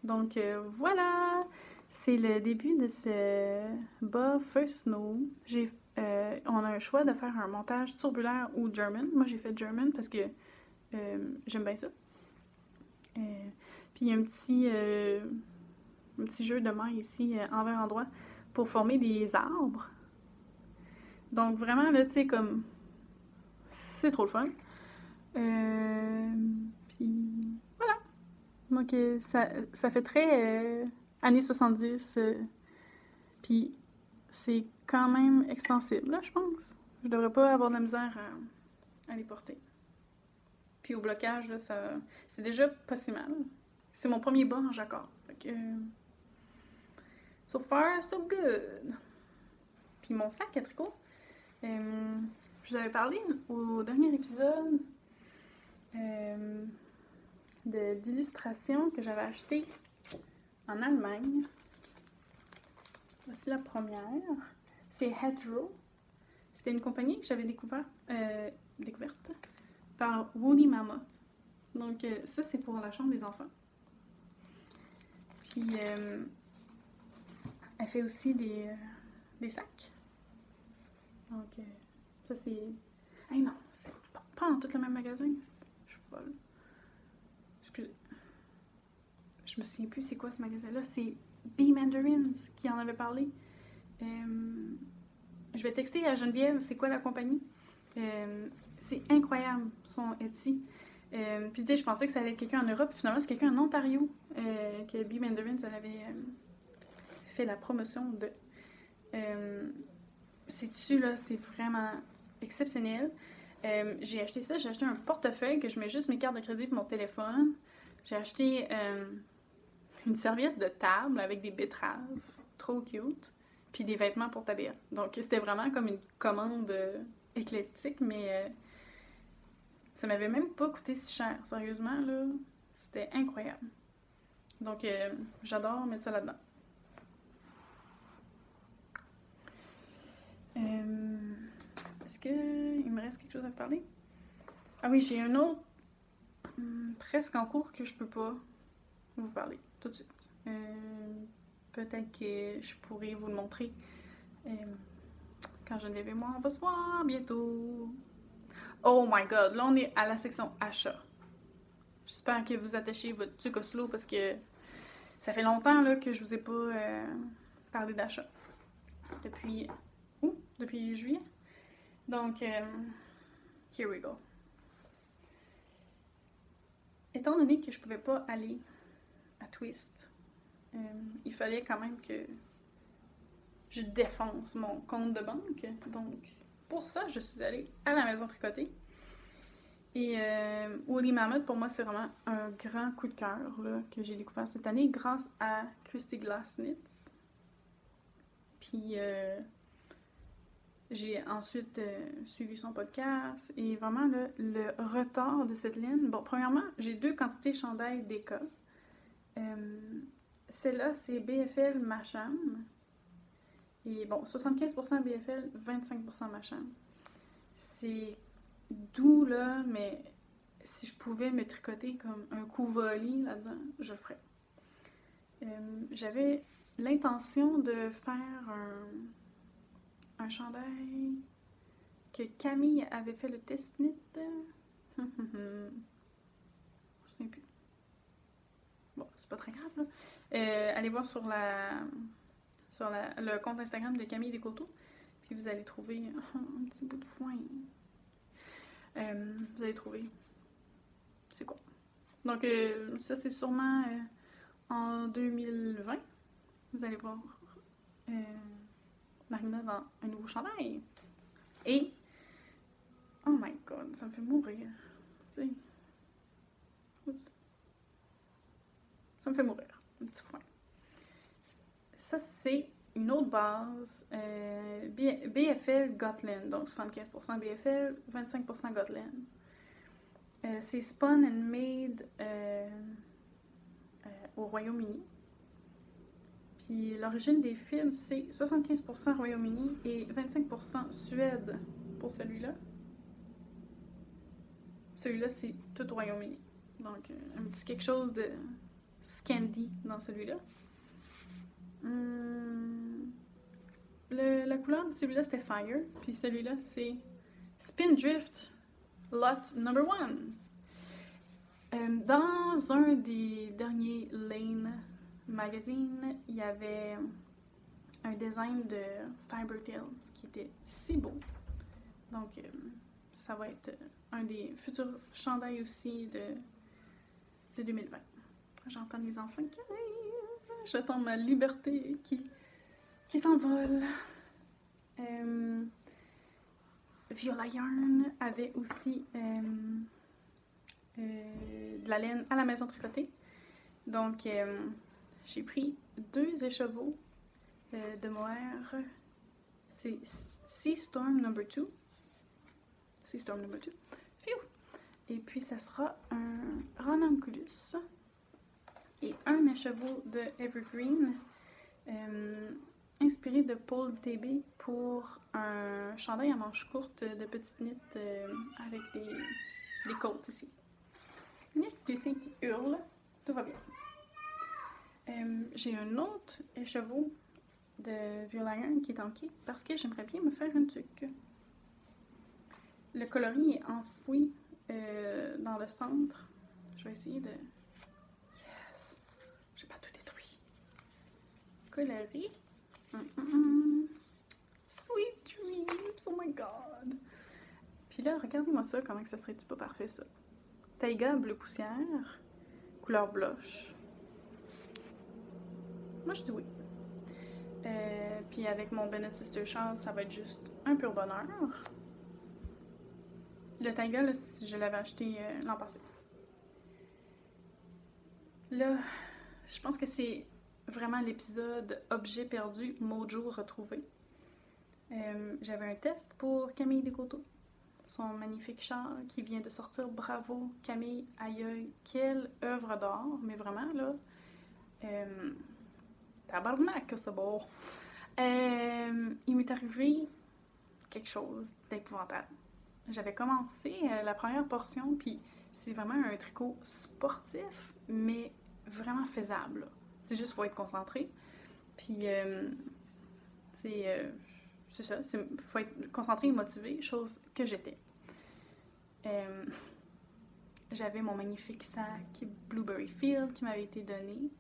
Donc voilà! C'est le début de ce bas First Snow. On a un choix de faire un montage turbulaire ou German. Moi, j'ai fait German parce que j'aime bien ça. Puis il y a un petit jeu de maille ici, envers endroit, pour former des arbres. Donc vraiment, là, tu sais, comme... C'est trop le fun. Puis voilà. Donc ça fait très années 70. Puis c'est quand même extensible, là, je pense. Je devrais pas avoir de la misère à les porter. Puis au blocage, là, c'est déjà pas si mal. C'est mon premier bas en jacquard. Fait que... so far, so good. Puis mon sac à tricot. Je vous avais parlé au dernier épisode d'illustrations que j'avais achetées en Allemagne. Voici la première. C'est Hedgerow. C'était une compagnie que j'avais découverte par Woolly Mammoth. Donc ça, c'est pour la chambre des enfants. Puis elle fait aussi des sacs. Donc ça, c'est... Hey non, c'est pas dans tout le même magasin. Je suis folle. Excusez. Je me souviens plus c'est quoi ce magasin-là. C'est Bee Mandarins qui en avait parlé. Je vais texter à Geneviève c'est quoi la compagnie. C'est incroyable son Etsy. Puis tu sais, je pensais que ça allait être quelqu'un en Europe. Finalement, c'est quelqu'un en Ontario que Bee Mandarins avait fait la promotion de. Ces tissus-là, c'est vraiment exceptionnel. J'ai acheté ça, j'ai acheté un portefeuille que je mets juste mes cartes de crédit et mon téléphone. J'ai acheté une serviette de table avec des betteraves, trop cute, puis des vêtements pour Tabea. Donc c'était vraiment comme une commande éclectique, mais ça m'avait même pas coûté si cher, sérieusement, là, c'était incroyable. Donc j'adore mettre ça là-dedans. Est-ce qu'il me reste quelque chose à vous parler? Ah oui, j'ai un autre presque en cours que je peux pas vous parler tout de suite. Peut-être que je pourrais vous le montrer quand Geneviève et moi on va se voir bientôt. Oh my god, là on est à la section achat. J'espère que vous attachez votre tuque Oslo parce que ça fait longtemps là, que je vous ai pas parlé d'achat. Depuis juillet. Donc, here we go. Étant donné que je pouvais pas aller à Twist, il fallait quand même que je défonce mon compte de banque. Donc, pour ça, je suis allée à la maison tricotée. Et Woolly Mammoth, pour moi, c'est vraiment un grand coup de cœur là, que j'ai découvert cette année grâce à Christy Glassnitz. Puis, j'ai ensuite suivi son podcast et vraiment là, le retard de cette ligne. Bon, premièrement, j'ai 2 quantités chandail d'Eka. Celle-là, c'est BFL Macham. Et bon, 75% BFL, 25% Macham. C'est doux là, mais si je pouvais me tricoter comme un coup volley là-dedans, je le ferais. J'avais l'intention de faire un chandail que Camille avait fait le test knit. Je me souviens plus. Bon, c'est pas très grave là. Allez voir sur le compte Instagram de Camille Descoteaux, puis vous allez trouver un petit bout de foin. Vous allez trouver. C'est quoi? Donc, ça, c'est sûrement en 2020. Vous allez voir Marina dans un nouveau chandail. Et, oh my god, ça me fait mourir. Tu sais. Oups. Ça me fait mourir. Un petit foin. Ça, c'est une autre base. BFL Gotland. Donc, 75% BFL, 25% Gotland. C'est spun and made au Royaume-Uni. Puis l'origine des films, c'est 75% Royaume-Uni et 25% Suède pour celui-là. Celui-là, c'est tout au Royaume-Uni. Donc, un petit quelque chose de Scandi dans celui-là. La couleur de celui-là, c'était Fire. Puis celui-là, c'est Spindrift Lot Number 1. Dans un des derniers Lane Magazine, il y avait un design de Fiber Tales qui était si beau. Donc, ça va être un des futurs chandails aussi de 2020. J'entends les enfants qui arrivent. J'attends ma liberté qui s'envole. Viola Yarn avait aussi de la laine à la maison tricotée. Donc, j'ai pris 2 écheveaux de mohair. C'est Sea Storm Number 2. Sea Storm Number 2. Phew! Et puis, ça sera un ranunculus et un écheveau de Evergreen inspiré de Paul TB pour un chandail à manches courtes de petites knits avec des côtes ici. Il y a des seins qui hurlent, tout va bien. J'ai un autre écheveau de Viola Yarn qui est en kit parce que j'aimerais bien me faire une tuque. Le coloris est enfoui dans le centre. Je vais essayer de... Yes! J'ai pas tout détruit. Coloris. Sweet dreams! Oh my god! Puis là, regardez-moi ça, comment que ça serait-tu pas parfait ça? Taiga bleu poussière, couleur blush. Moi, je dis oui. Puis avec mon Bennett Sister Shawl, ça va être juste un pur bonheur. Le Taiga, là, je l'avais acheté l'an passé. Là, je pense que c'est vraiment l'épisode Objet perdu, Mojo retrouvé. J'avais un test pour Camille Descoteaux. Son magnifique châle qui vient de sortir. Bravo Camille, aïe, quelle œuvre d'art, mais vraiment là, tabarnak, c'est beau. Il m'est arrivé quelque chose d'épouvantable. J'avais commencé la première portion, puis c'est vraiment un tricot sportif, mais vraiment faisable. C'est juste, faut être concentré. Puis, c'est ça, il faut être concentré et motivé, chose que j'étais. J'avais mon magnifique sac Blueberry Field qui m'avait été donné.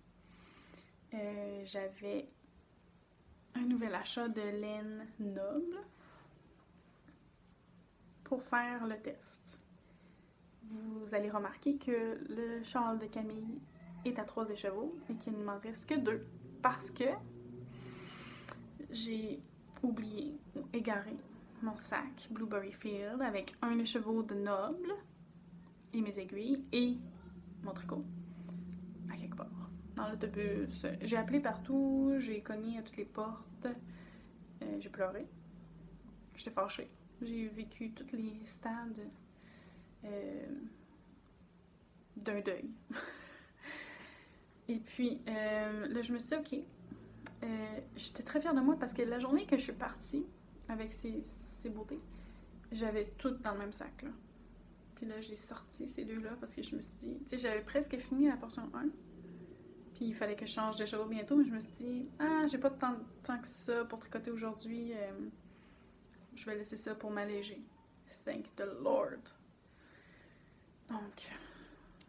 J'avais un nouvel achat de laine noble pour faire le test. Vous allez remarquer que le châle de Camille est à 3 écheveaux et qu'il ne m'en reste que 2 parce que j'ai oublié ou égaré mon sac Blueberry Field avec un écheveau de noble et mes aiguilles et mon tricot à quelque part dans l'autobus. J'ai appelé partout, j'ai cogné à toutes les portes, j'ai pleuré, j'étais fâchée. J'ai vécu tous les stades d'un deuil. Et puis là, je me suis dit, ok, j'étais très fière de moi parce que la journée que je suis partie avec ces beautés, j'avais tout dans le même sac, là. Puis là, j'ai sorti ces deux-là parce que je me suis dit, tu sais, j'avais presque fini la portion 1. Puis il fallait que je change de chevaux bientôt, mais je me suis dit, ah, j'ai pas tant de temps que ça pour tricoter aujourd'hui. Je vais laisser ça pour m'alléger. Thank the Lord. Donc,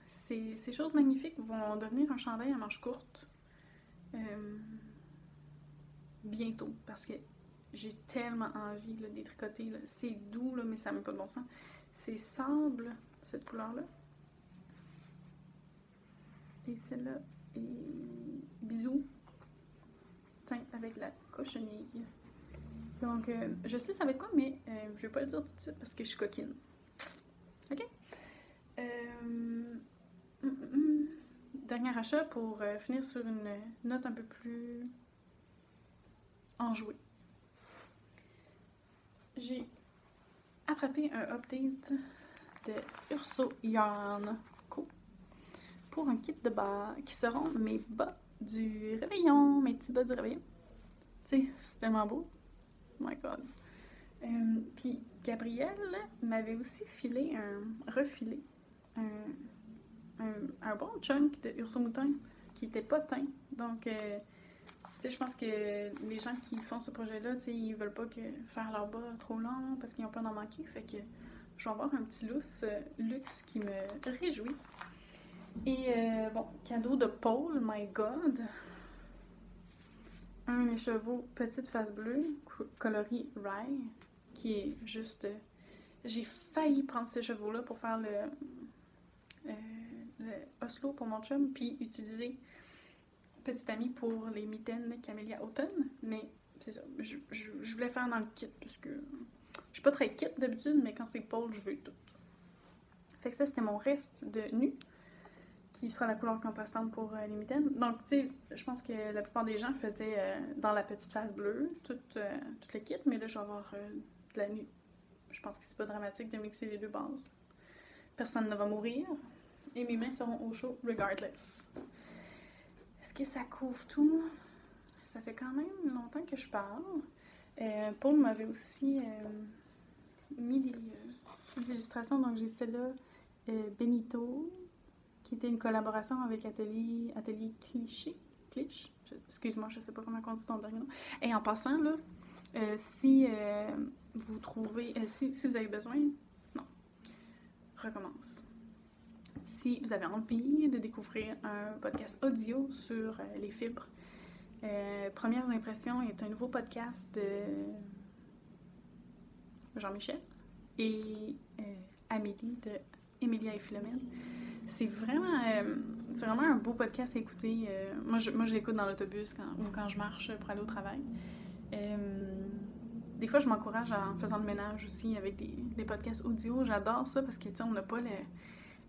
ces choses magnifiques vont devenir un chandail à manches courtes bientôt parce que j'ai tellement envie là, de les tricoter. Là. C'est doux, là, mais ça n'a même pas de bon sens. C'est sable, cette couleur-là. Et celle-là est bisous, teint avec la cochenille. Donc, je sais ça va être quoi, mais je vais pas le dire tout de suite parce que je suis coquine. Ok? Dernier achat pour finir sur une note un peu plus enjouée. J'ai attrapé un update de Urso Yarn Co. pour un kit de bas qui seront mes bas du réveillon, mes petits bas du réveillon. Tu sais, c'est tellement beau. Oh my god. Puis Gabrielle m'avait aussi refilé un bon chunk de Urso Mouton qui était pas teint. Donc, tu sais, je pense que les gens qui font ce projet-là, tu sais, ils veulent pas faire leur bas trop long parce qu'ils ont peur d'en manquer. Fait que je vais avoir un petit luxe qui me réjouit. Et bon, cadeau de Paul, my god. Un écheveau petite face bleue, coloris Rye, qui est juste... j'ai failli prendre ces chevaux-là pour faire le Oslo pour mon chum, puis utiliser Petite Amie pour les mitaines Camellia Automne, mais c'est ça, je voulais faire dans le kit, parce que je suis pas très kit d'habitude, mais quand c'est Paul, je veux tout. Fait que ça, c'était mon reste de nu, qui sera la couleur contrastante pour les mitaines. Donc, tu sais, je pense que la plupart des gens faisaient dans la petite face bleue, tout le kit, mais là, je vais avoir de la nuit. Je pense que c'est pas dramatique de mixer les deux bases. Personne ne va mourir, et mes mains seront au chaud regardless. Est-ce que ça couvre tout? Ça fait quand même longtemps que je parle. Paul m'avait aussi mis des illustrations, donc j'ai celle-là, Benito, qui était une collaboration avec Atelier Cliché. Excuse-moi, je sais pas comment on dit ton dernier nom. Et en passant, là, si vous trouvez... si vous avez besoin... Non. Recommence. Si vous avez envie de découvrir un podcast audio sur les fibres, Premières Impressions est un nouveau podcast de Jean-Michel et Amélie de Emilia et Philomène. C'est vraiment un beau podcast à écouter. Moi, je l'écoute dans l'autobus ou quand je marche pour aller au travail. Des fois, je m'encourage en faisant le ménage aussi avec des podcasts audio. J'adore ça parce que, tu sais, on n'a pas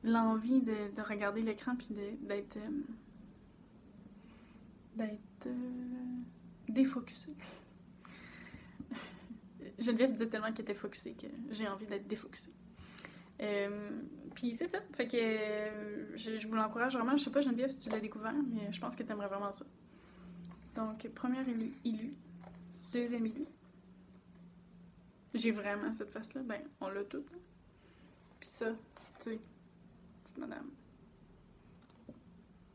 l'envie de regarder l'écran puis d'être défocusé. Geneviève disait tellement qu'elle était focusée que j'ai envie d'être défocusée. Puis c'est ça, fait que je vous l'encourage vraiment. Je sais pas Geneviève si tu l'as découvert, mais je pense que t'aimerais vraiment ça. Donc, première élu, deuxième élu. J'ai vraiment cette face-là, ben on l'a toute. Puis ça, tu sais, petite madame.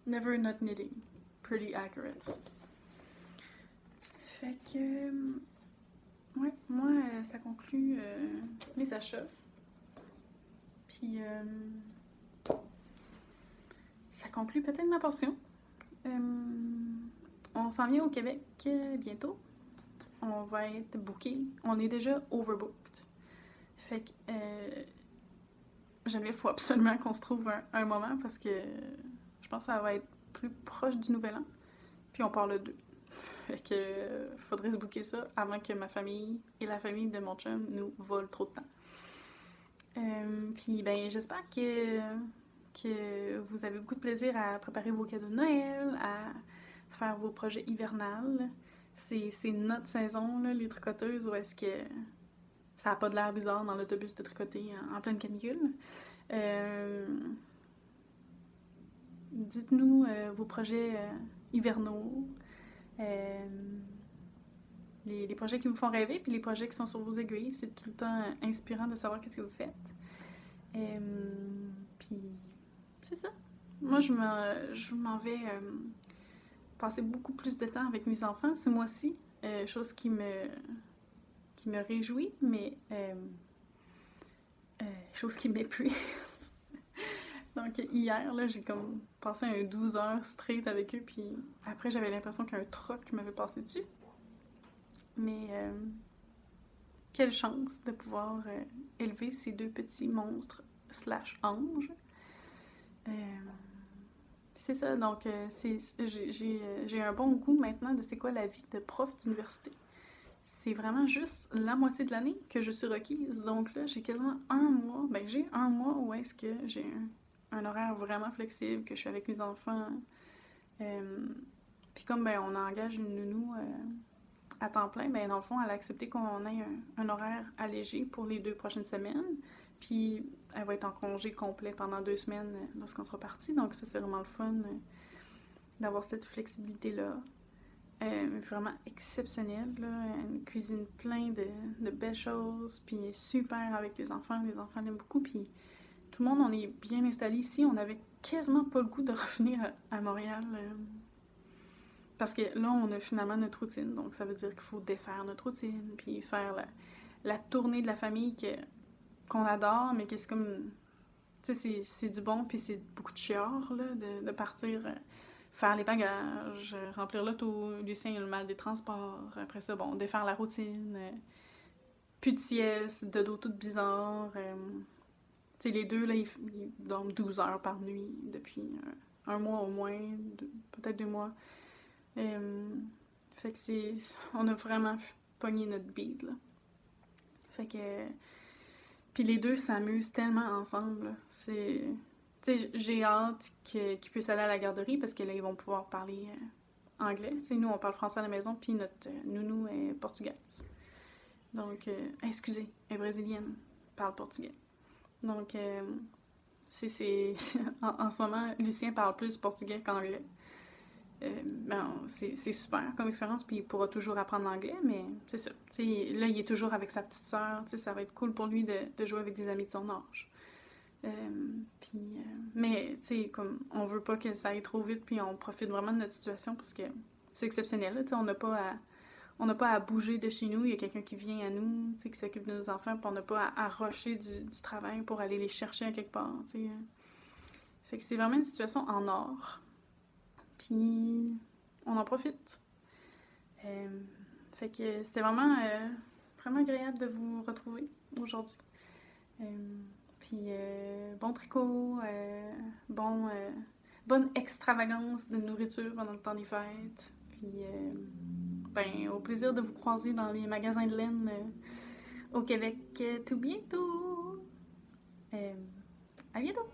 Never not knitting, pretty accurate. Fait que, ouais, moi ça conclut mes achats. Puis, ça conclut peut-être ma portion. On s'en vient au Québec bientôt. On va être booké. On est déjà overbooked. Fait que, il faut absolument qu'on se trouve un moment parce que je pense que ça va être plus proche du Nouvel An. Puis on part le 2. Fait que faudrait se booker ça avant que ma famille et la famille de mon chum nous volent trop de temps. Puis ben j'espère que vous avez beaucoup de plaisir à préparer vos cadeaux de Noël, à faire vos projets hivernales. C'est notre saison, là, les tricoteuses, où est-ce que ça n'a pas de l'air bizarre dans l'autobus de tricoter en pleine canicule. Dites-nous vos projets hivernaux, les projets qui vous font rêver, puis les projets qui sont sur vos aiguilles. C'est tout le temps inspirant de savoir qu'est-ce que vous faites. Puis, c'est ça. Moi, je m'en vais passer beaucoup plus de temps avec mes enfants ce mois-ci, chose qui me réjouit, mais chose qui m'épuise. Donc hier, là, j'ai comme passé un 12 heures straight avec eux, puis après j'avais l'impression qu'un truck m'avait passé dessus. Mais quelle chance de pouvoir élever ces deux petits monstres / anges. C'est ça, donc j'ai un bon goût maintenant de c'est quoi la vie de prof d'université. C'est vraiment juste la moitié de l'année que je suis requise. Donc là, j'ai quasiment un mois, j'ai un mois où est-ce que j'ai un horaire vraiment flexible, que je suis avec mes enfants. Puis comme on engage une nounou à temps plein, dans le fond, elle a accepté qu'on ait un horaire allégé pour les 2 prochaines semaines. Puis elle va être en congé complet pendant 2 semaines lorsqu'on sera parti. Donc ça, c'est vraiment le fun d'avoir cette flexibilité-là. Vraiment exceptionnelle, là. Une cuisine plein de belles choses, puis super avec les enfants l'aiment beaucoup, puis tout le monde, on est bien installé ici. On avait quasiment pas le goût de revenir à Montréal, parce que là, on a finalement notre routine, donc ça veut dire qu'il faut défaire notre routine, puis faire la tournée de la famille qu'on adore, mais que c'est comme, tu sais, c'est du bon, puis c'est beaucoup de chiard, là, de partir... faire les bagages, remplir l'auto, Lucien a le mal des transports, après ça, défaire la routine, plus de sieste, de dos toutes bizarres. Tu sais, les deux, là, ils dorment 12 heures par nuit depuis un mois au moins, peut-être 2 mois. Fait que on a vraiment pogné notre beat, là. Fait que... Puis les deux s'amusent tellement ensemble, là. C'est... Tu sais, j'ai hâte qu'ils puissent aller à la garderie parce que là, ils vont pouvoir parler anglais. Tu sais, nous, on parle français à la maison, puis notre nounou est portugaise. Donc, excusez, elle est brésilienne, parle portugais. Donc, en ce moment, Lucien parle plus portugais qu'anglais. C'est super comme expérience, puis il pourra toujours apprendre l'anglais, mais c'est ça. Tu sais, là, il est toujours avec sa petite sœur, tu sais, ça va être cool pour lui de jouer avec des amis de son âge. Mais tu sais, comme on veut pas que ça aille trop vite, puis on profite vraiment de notre situation parce que c'est exceptionnel, tu sais, on n'a pas à bouger de chez nous, il y a quelqu'un qui vient à nous, tu sais, qui s'occupe de nos enfants, puis on n'a pas à rusher du travail pour aller les chercher à quelque part, tu sais. Fait que c'est vraiment une situation en or, puis on en profite. Fait que c'était vraiment agréable de vous retrouver aujourd'hui. Puis bon tricot, bonne extravagance de nourriture pendant le temps des fêtes. Puis au plaisir de vous croiser dans les magasins de laine au Québec tout bientôt. À bientôt!